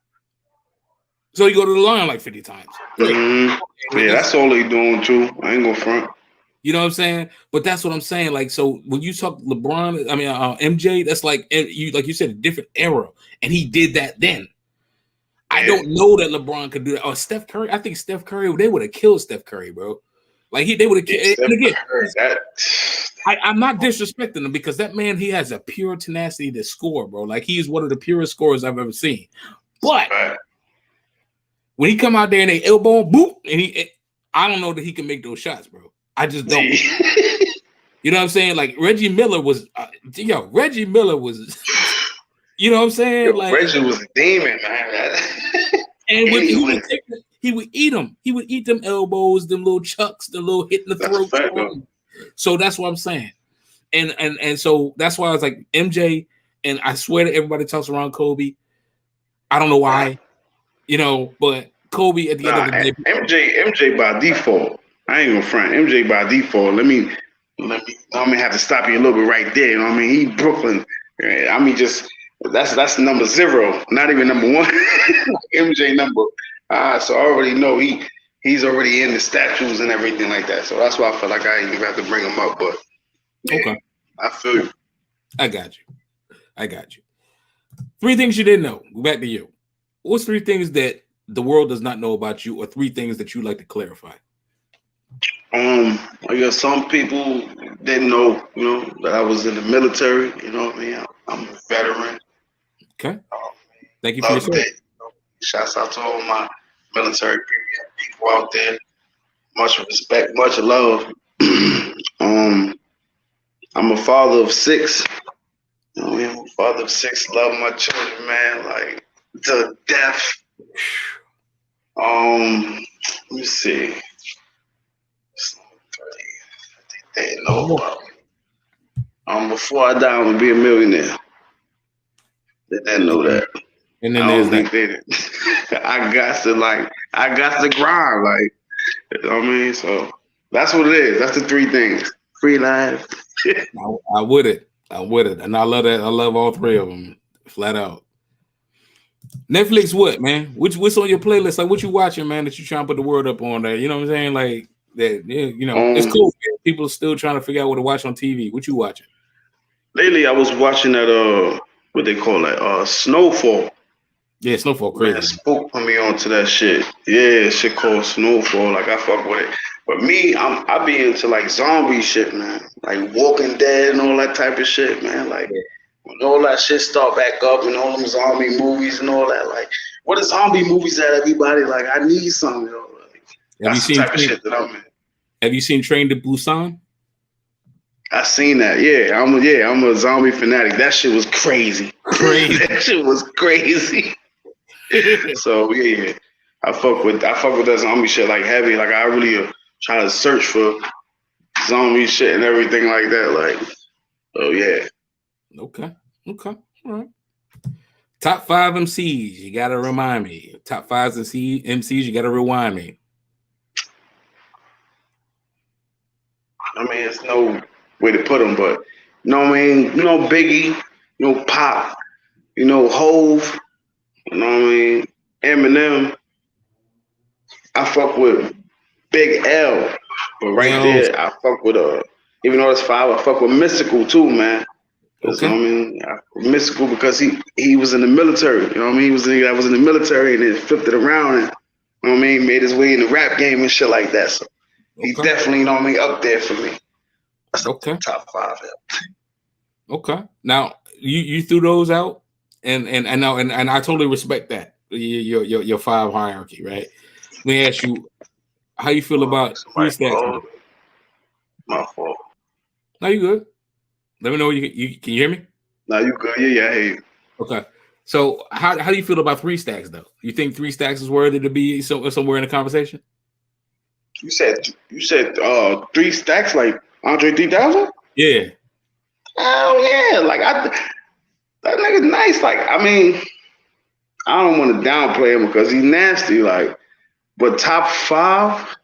So you go to the line like 50 times. Mm-hmm. Yeah, that's all they doing too. I ain't gonna front. You know what I'm saying? But that's what I'm saying. Like, so when you talk LeBron, MJ, that's like you said, a different era, and he did that then. I don't know that LeBron could do that. Or Steph Curry, I think Steph Curry, they would have killed Steph Curry, bro. Like they would have killed. And again, I'm not disrespecting him, because that man, he has a pure tenacity to score, bro. Like he is one of the purest scorers I've ever seen. But when he come out there and they elbow him, boop, and I don't know that he can make those shots, bro. I just don't. You know what I'm saying? Like Reggie Miller was, Reggie Miller was, you know what I'm saying? Like Reggie was a demon, man. And he would eat them. He would eat them elbows, them little chucks, the little hit in the throat. So that's what I'm saying. And so that's why I was like MJ, and I swear that everybody talks around Kobe. I don't know why, but Kobe at the end of the day. MJ by default. I ain't gonna front. MJ by default. Let me have to stop you a little bit right there. You know what I mean? He Brooklyn. I mean, just that's number 0, not even number 1. MJ number. So I already know he's already in the statues and everything like that. So that's why I feel like I ain't even have to bring him up. But okay, I feel you. I got you. 3 things you didn't know. Go back to you. what's three things that the world does not know about you, or three things that you like to clarify? I guess some people didn't know, that I was in the military. You know what I mean? I'm a veteran. Okay. Thank you for your Loved it. Shouts out to all my military people out there. Much respect, much love. I'm a father of 6. You know what I mean? I'm a father of 6. Love my children, man, like to death. Let me see. They know about me. Before I die, I'm gonna be a millionaire. They didn't know that. And then I there's don't that. think they did. I got to grind, like, you know what I mean? So that's what it is. That's the 3 things. Free life. I with it. And I love that. I love all 3 of them, flat out. Netflix, what, man? What's on your playlist? Like, what you watching, man, that you trying to put the word up on there? You know what I'm saying? Like that, it's cool. Man. People are still trying to figure out what to watch on TV. What you watching? Lately, I was watching that what they call it, Snowfall. Yeah, Snowfall, crazy. Man, Spook put me onto that shit. Yeah, shit called Snowfall. Like, I fuck with it. But me, I be into like zombie shit, man. Like Walking Dead and all that type of shit, man. Like when all that shit start back up and all them zombie movies and all that, like, what are zombie movies at, everybody? Like, I need something, Like, that's the type of shit that I'm in. Have you seen Train to Busan? I seen that. Yeah, I'm a zombie fanatic. That shit was crazy. That shit was crazy. So yeah, I fuck with that zombie shit like heavy. Like, I really try to search for zombie shit and everything like that. Like, oh yeah. Okay. All right. Top 5 MCs. You gotta remind me. Top 5 MCs. You gotta rewind me. I mean, it's no way to put them, but you know what I mean? Biggie, Pop, Hove, you know what I mean? Eminem. I fuck with Big L, but there, I fuck with even though it's 5, I fuck with Mystical too, man. Okay. You know what I mean? Mystical because he was in the military. You know what I mean? He was the nigga that was in the military and then flipped it around and, you know what I mean, made his way in the rap game and shit like that. So he's definitely, you know what I mean, up there for me. That's the top 5. Okay. Now you threw those out, and I totally respect that your 5 hierarchy, right? Let me ask you, how you feel about 3 stacks? My fault. No, you good. Let me know you can you hear me? No, you good. Yeah, I hear you. Okay. So how do you feel about 3 stacks though? You think 3 stacks is worthy to be somewhere in the conversation? You said 3 stacks like Andre 3000? Yeah. Oh yeah, like that nigga's nice. Like, I mean, I don't want to downplay him because he's nasty. Like, but top 5,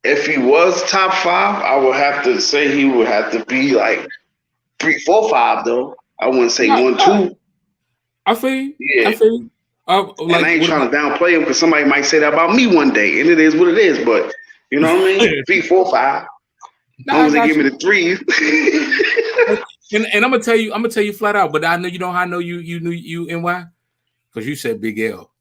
if he was top 5, I would have to say he would have to be like 3, 4, 5 though. I wouldn't say 1, 2. I feel you. Yeah. I feel you. Like, and I ain't trying to downplay him because somebody might say that about me one day, and it is what it is. But you know what I mean? 3, 4, 5. As long as they give me the 3s. and I'm gonna tell you flat out. But I know you knew you and why? Because you said Big L,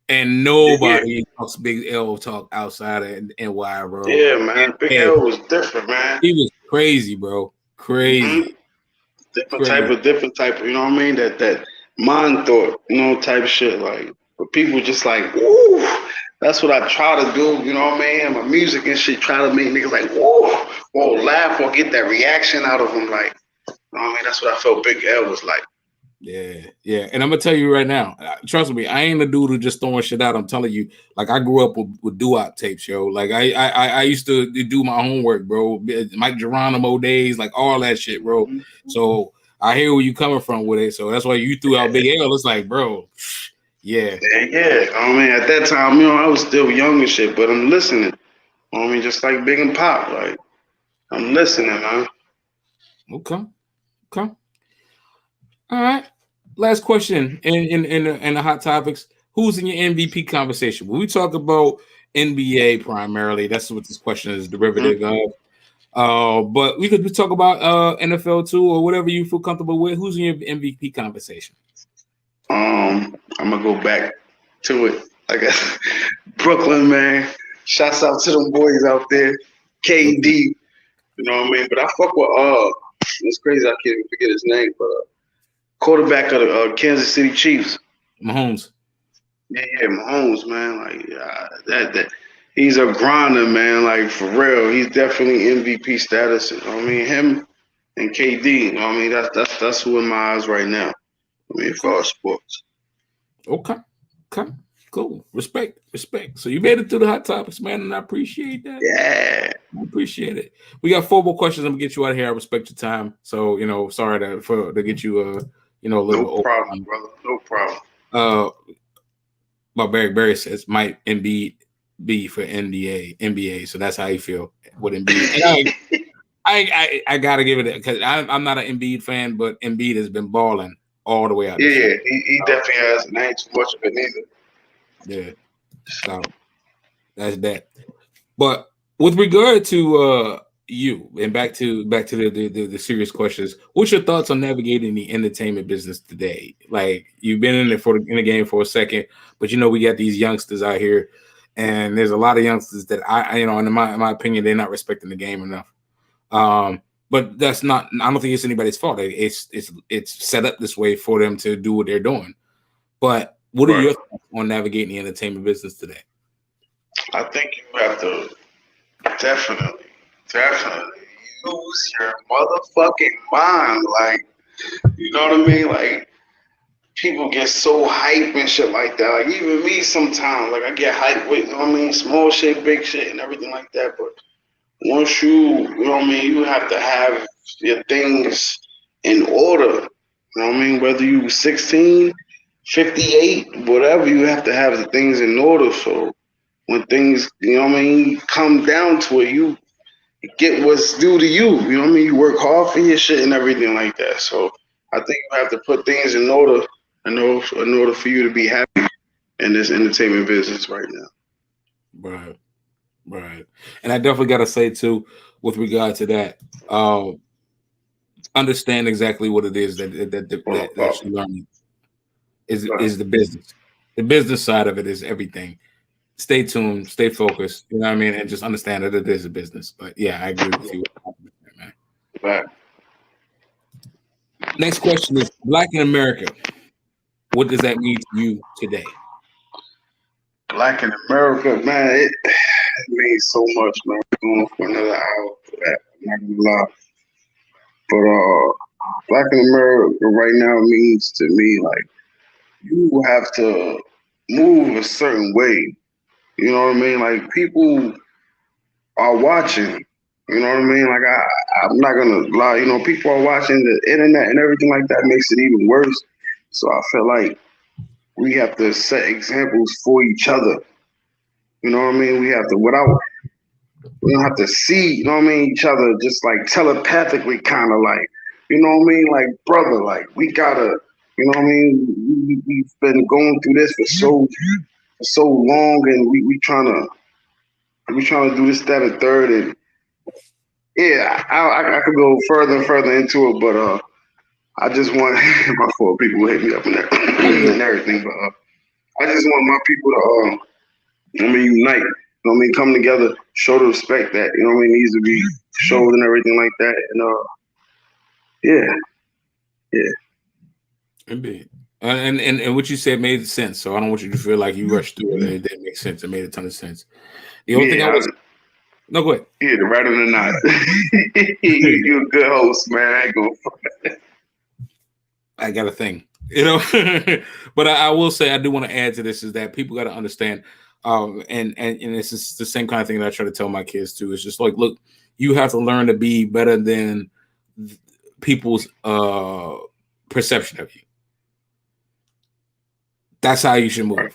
and nobody talks Big L talk outside of NY, bro. Yeah, man. Big L was different, man. He was crazy, bro. Crazy. Mm-hmm. Different type of, you know what I mean? That mind thought, type shit. Like, but people just like, ooh, that's what I try to do, you know what I mean? And my music and shit, try to make niggas like, ooh, or laugh or get that reaction out of them. Like, you know what I mean? That's what I felt Big L was like. Yeah. And I'm gonna tell you right now, trust me, I ain't a dude who just throwing shit out. I'm telling you, like, I grew up with doo-wop tapes, yo. Like, I used to do my homework, bro. Mike Geronimo days, like all that shit, bro. Mm-hmm. So I hear where you coming from with it. So that's why you threw out Big L. It's like, bro, yeah. I mean, at that time, I was still young and shit, but I'm listening. I mean, just like Big and Pop, like, I'm listening, man. Okay. All right. Last question in the hot topics. Who's in your MVP conversation? When we talk about NBA primarily, that's what this question is derivative of. But we could talk about NFL too, or whatever you feel comfortable with. Who's in your MVP conversation? I'm gonna go back to it. Like Brooklyn, man. Shouts out to them boys out there. KD, you know what I mean? But I fuck with it's crazy I can't even forget his name, but quarterback of the Kansas City Chiefs. Mahomes. Yeah, Mahomes, man. Like that he's a grinder, man. Like for real. He's definitely MVP status. You know what I mean? Him and KD, you know what I mean? That's who in my eyes right now. I mean, for our sports. Okay. Cool. Respect. So you made it through the hot topics, man, and I appreciate that. Yeah. I appreciate it. We got 4 more questions. I'm gonna get you out of here. I respect your time. So, sorry to get you a little no problem, brother. No problem. But Barry says might Embiid be for NBA. So that's how you feel with Embiid. And I gotta give it because I'm not an Embiid fan, but Embiid has been balling all the way out. Yeah, he definitely has, and ain't too much of it neither. Yeah, so that's that. But with regard to you and back to the serious questions, what's your thoughts on navigating the entertainment business today? Like you've been in the game for a second, but we got these youngsters out here, and there's a lot of youngsters that in my opinion, they're not respecting the game enough. But that's not. I don't think it's anybody's fault. It's set up this way for them to do what they're doing. But what are your thoughts on navigating the entertainment business today? I think you have to definitely use your motherfucking mind. Like, you know what I mean? Like, people get so hype and shit like that. Like, even me sometimes, like, I get hyped with, you know what I mean? Small shit, big shit, and everything like that. But once you know what I mean, you have to have your things in order. You know what I mean? Whether you 16, 58, whatever, you have to have the things in order. So when things, you know what I mean, come down to it, you get what's due to you. You know what I mean? You work hard for your shit and everything like that. So I think you have to put things in order in order for you to be happy in this entertainment business right now. Right. And I definitely got to say, too, with regard to that, understand exactly what it is that you're learning is the business. The business side of it is everything. Stay tuned, stay focused, you know what I mean? And just understand that it is a business. But, yeah, I agree with you, man. Right. Next question is, Black in America, what does that mean to you today? Black in America, man, it means so much, man. We're going for another hour for that. I'm not gonna lie. But Black in America right now means to me like you have to move a certain way. You know what I mean? Like people are watching. You know what I mean? Like I'm not gonna lie. People are watching the internet and everything like that makes it even worse. So I feel like we have to set examples for each other. You know what I mean? We don't have to see, you know what I mean, each other just like telepathically kind of like, you know what I mean? Like, brother, like we gotta, you know what I mean? We've been going through this for so long, and we trying to do this, that, and third, and yeah, I could go further and further into it, but I just want my fault. People will hit me up and everything, but I just want my people to unite. You know what I mean? Come together, show the respect that needs to be showed and everything like that, and Indeed. And what you said made sense. So I don't want you to feel like you rushed through it. It didn't make sense. It made a ton of sense. The only thing no, go ahead. Yeah, rather than not. You're a good host, man. I ain't gonna. I got a thing, but I will say I do want to add to this is that people got to understand, and this is the same kind of thing that I try to tell my kids too. It's just like, look, you have to learn to be better than people's perception of you. That's how you should move. Right.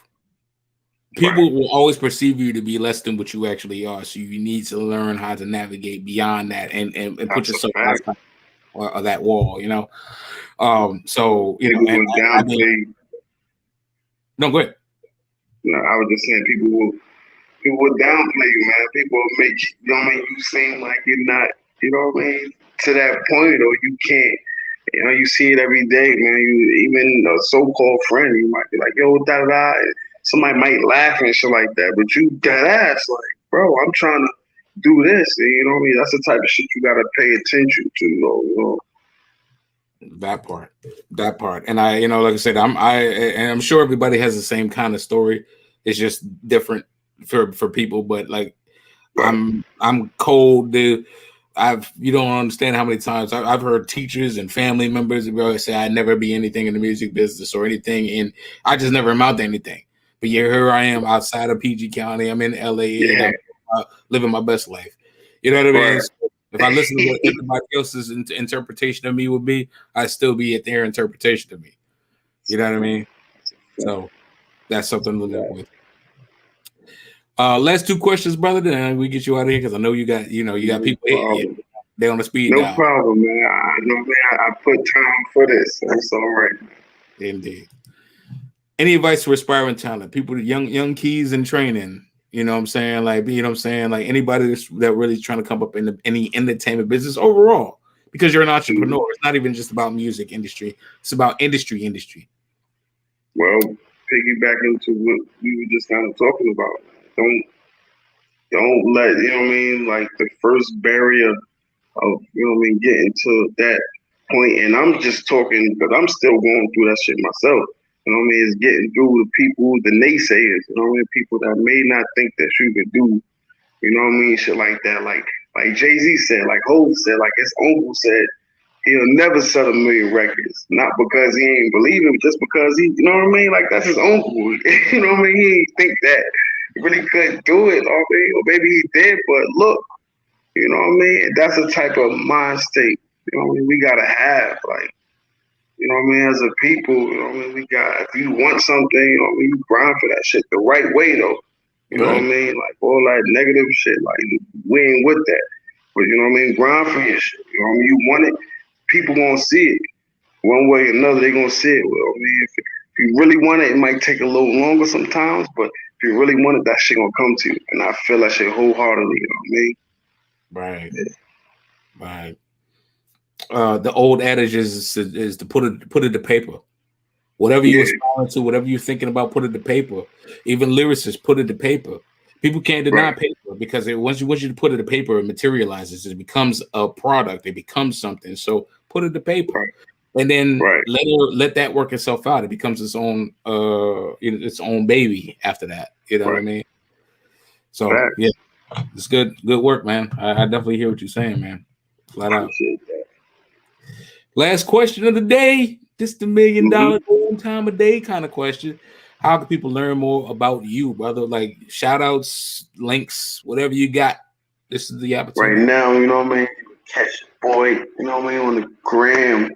People will always perceive you to be less than what you actually are. So you need to learn how to navigate beyond that and put yourself outside of that wall, So, no, go ahead. No, I was just saying people will downplay you, man. People will make you seem like you're not, to that point, or you can't. You see it every day, man. You even a so-called friend, you might be like, yo, da da. somebody might laugh and shit like that, but you dead ass like, bro, I'm trying to do this. And, you know what I mean? That's the type of shit you gotta pay attention to, you know. That part. And I, you know, like I said, I'm sure everybody has the same kind of story. It's just different for people, but like right. I'm cold, dude. You don't understand how many times I've heard teachers and family members say I'd never be anything in the music business or anything, and I just never amount to anything. But yeah, here I am outside of PG County. I'm in LA, and I'm living my best life. You know what I mean? Right. So if I listen to what everybody else's interpretation of me would be, I'd still be at their interpretation of me. You know what I mean? So that's something to live with. Last two questions, brother. Then we get you out of here because I know you got people. They on the speed no dial. Problem, man. I put time for this. That's all right. Indeed. Any advice for aspiring talent, people, young keys in training? You know what I'm saying? Like, you know what I'm saying? Like anybody that really trying to come up in any entertainment business overall, because you're an entrepreneur. Mm-hmm. It's not even just about music industry. It's about industry. Well, piggyback into what we were just kind of talking about. Don't let, you know what I mean, like the first barrier of, you know what I mean, getting to that point. And I'm just talking because I'm still going through that shit myself. You know what I mean? It's getting through the people, the naysayers, you know what I mean? People that may not think that you could do, you know what I mean? Shit like that. Like Jay-Z said, like Hov said, like his uncle said, he'll never sell 1 million records. Not because he ain't believe him, just because he, you know what I mean? Like that's his uncle. You know what I mean? He ain't think that he really couldn't do it. Or maybe he did, but look, you know what I mean? That's the type of mind state, you know what I mean, we gotta have. Like, you know what I mean, as a people, you know what I mean, we got, if you want something, you know what I mean, you grind for that shit the right way though. You know what I mean? Like all that negative shit, like we ain't with that. But you know what I mean, grind for your shit. You know what I mean? You want it, people gonna see it. One way or another, they gonna see it. Well, I mean, if you really want it, it might take a little longer sometimes, but if you really want it, that shit gonna come to you. And I feel that shit wholeheartedly, you know what I mean? Right. Yeah. Right. The old adage is to put it to paper. Whatever you aspire to, whatever you're thinking about, put it to paper. Even lyricists, put it to paper. People can't deny paper because once you put it to paper, it materializes. It becomes a product. It becomes something. So put it to paper, and then let that work itself out. It becomes its own baby after that. You know what I mean? So yeah, it's good work, man. I definitely hear what you're saying, man. Flat out. Last question of the day. This is the $1 million one time a day kind of question. How can people learn more about you, brother? Like shout outs, links, whatever you got. This is the opportunity. Right now, you know what I mean? You can catch your boy, you know what I mean, on the gram,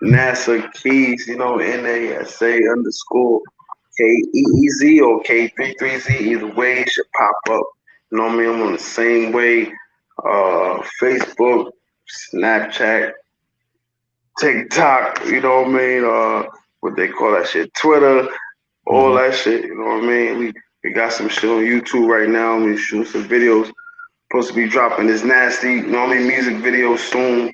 NASA Keys, you know, NASA_KEEZ or K33Z. Either way, it should pop up. You know what I mean? I'm on the same way. Facebook, Snapchat, TikTok, you know what I mean? What they call that shit, Twitter, all that shit, you know what I mean? We got some shit on YouTube right now. We shooting some videos. Supposed to be dropping this nasty, you know what I mean, music video soon.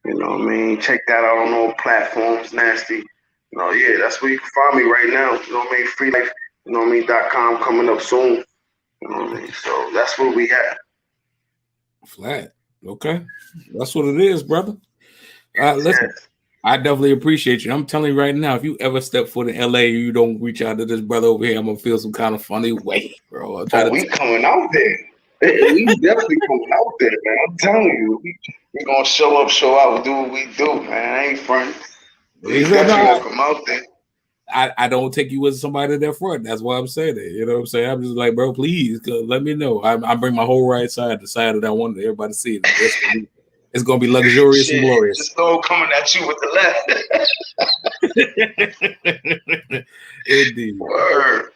You know what I mean? Check that out on all platforms, nasty. You know, yeah, that's where you can find me right now. You know what I mean? Freelife, you know what I mean, .com coming up soon. You know what I mean? So that's where we at. Flat. Okay. That's what it is, brother. Listen, I definitely appreciate you. I'm telling you right now, if you ever step foot in LA, you don't reach out to this brother over here, I'm gonna feel some kind of funny way, bro. We coming out there. We definitely coming out there, man. I'm telling you, we gonna show up, show out, do what we do, man. I ain't front. We definitely gonna come out there. I don't take you with somebody there front. That's why I'm saying it. You know what I'm saying? I'm just like, bro, please let me know. I bring my whole right side, the side that I want everybody to see. It's gonna be luxurious and glorious. Just know coming at you with the left. Indeed. Word.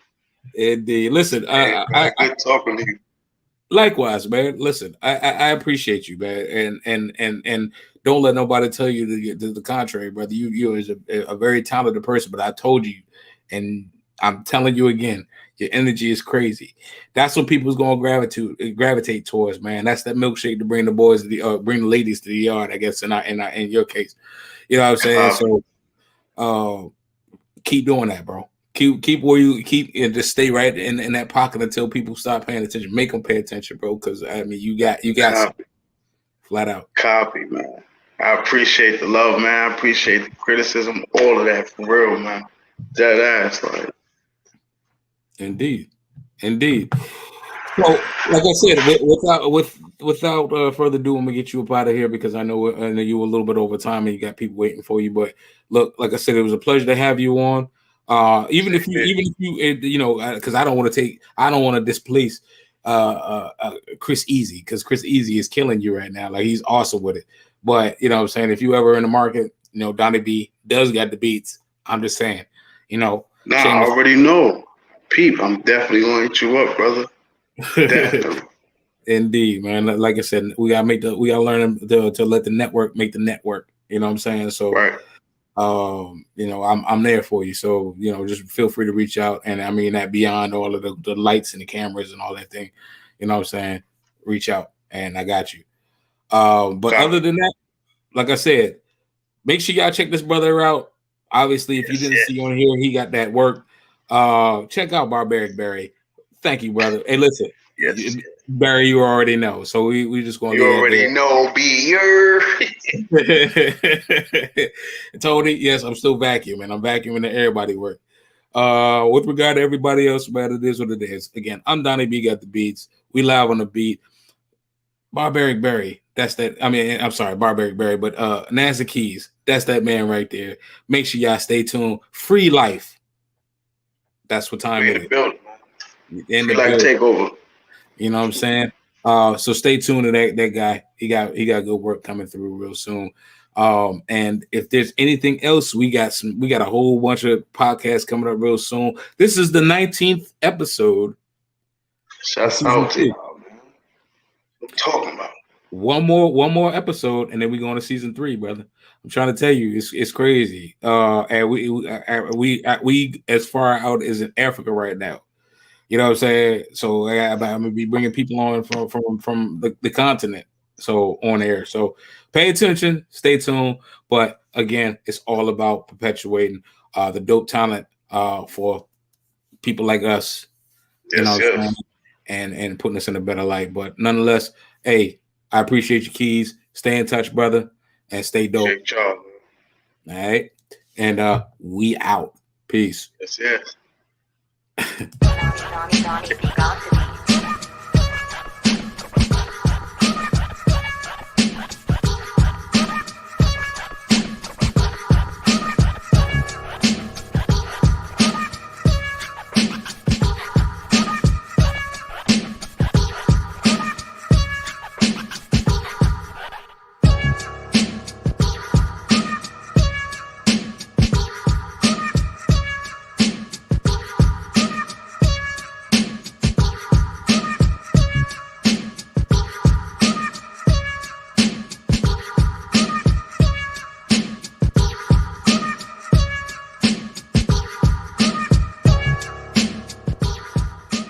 Indeed. Listen, I good talking to you. Likewise, man. Listen, I appreciate you, man, and don't let nobody tell you the contrary, brother. You is a very talented person, but I told you, and I'm telling you again, your energy is crazy. That's what people's gonna gravitate towards, man. That's that milkshake to bring the boys to bring the ladies to the yard, I guess. In your case, you know what I'm saying. So, keep doing that, bro. Keep where you keep and just stay right in that pocket until people start paying attention. Make them pay attention, bro. Because I mean, you got something. Flat out. Copy, man. I appreciate the love, man. I appreciate the criticism, all of that for real, man. Dead ass, like. Indeed. So, like I said, without further ado, I'm gonna get you up out of here because I know you were a little bit over time and you got people waiting for you. But look, like I said, it was a pleasure to have you on. Even if you know, because I don't want to displace Chris Easy, because Chris Easy is killing you right now. Like, he's awesome with it. But you know what I'm saying, if you ever in the market, you know, Donnie B does got the beats. I'm just saying, you know. Nah, I already know. Peep, I'm definitely gonna hit you up, brother. Definitely. Indeed, man. Like I said, we gotta learn to let the network make the network. You know what I'm saying? So right. You know, I'm there for you. So, you know, just feel free to reach out. And I mean that beyond all of the lights and the cameras and all that thing, you know what I'm saying? Reach out and I got you. But other than that, like I said, make sure y'all check this brother out. Obviously, if you didn't see on here, he got that work. Check out Barbaric Barry. Thank you, brother. Hey, listen, Barry, you already know. So we just gonna. You already know, B. Tony, yes, I'm still vacuuming. I'm vacuuming to everybody work. With regard to everybody else, man, it is what it is. Again, I'm Donnie B. Got the beats. We live on the beat. Barbaric Barry. That's that. I mean, I'm sorry, Barbaric Barry, but Nancy Keys. That's that man right there. Make sure y'all stay tuned. Free life. That's what time it is. Free life takeover. You know what I'm saying? So stay tuned to that guy. He got good work coming through real soon. And if there's anything else, we got a whole bunch of podcasts coming up real soon. This is the 19th episode. Shouts out to y'all, man. What I'm talking about. One more episode, and then we go on to season 3, brother. I'm trying to tell you, it's crazy. And we as far out as in Africa right now. You know what I'm saying? So I'm gonna be bringing people on from the continent. So on air. So pay attention, stay tuned. But again, it's all about perpetuating the dope talent for people like us. You know what I'm saying? And putting us in a better light. But nonetheless, hey, I appreciate your keys. Stay in touch, brother, and stay dope. All right. And we out. Peace. Yes. Donnie B.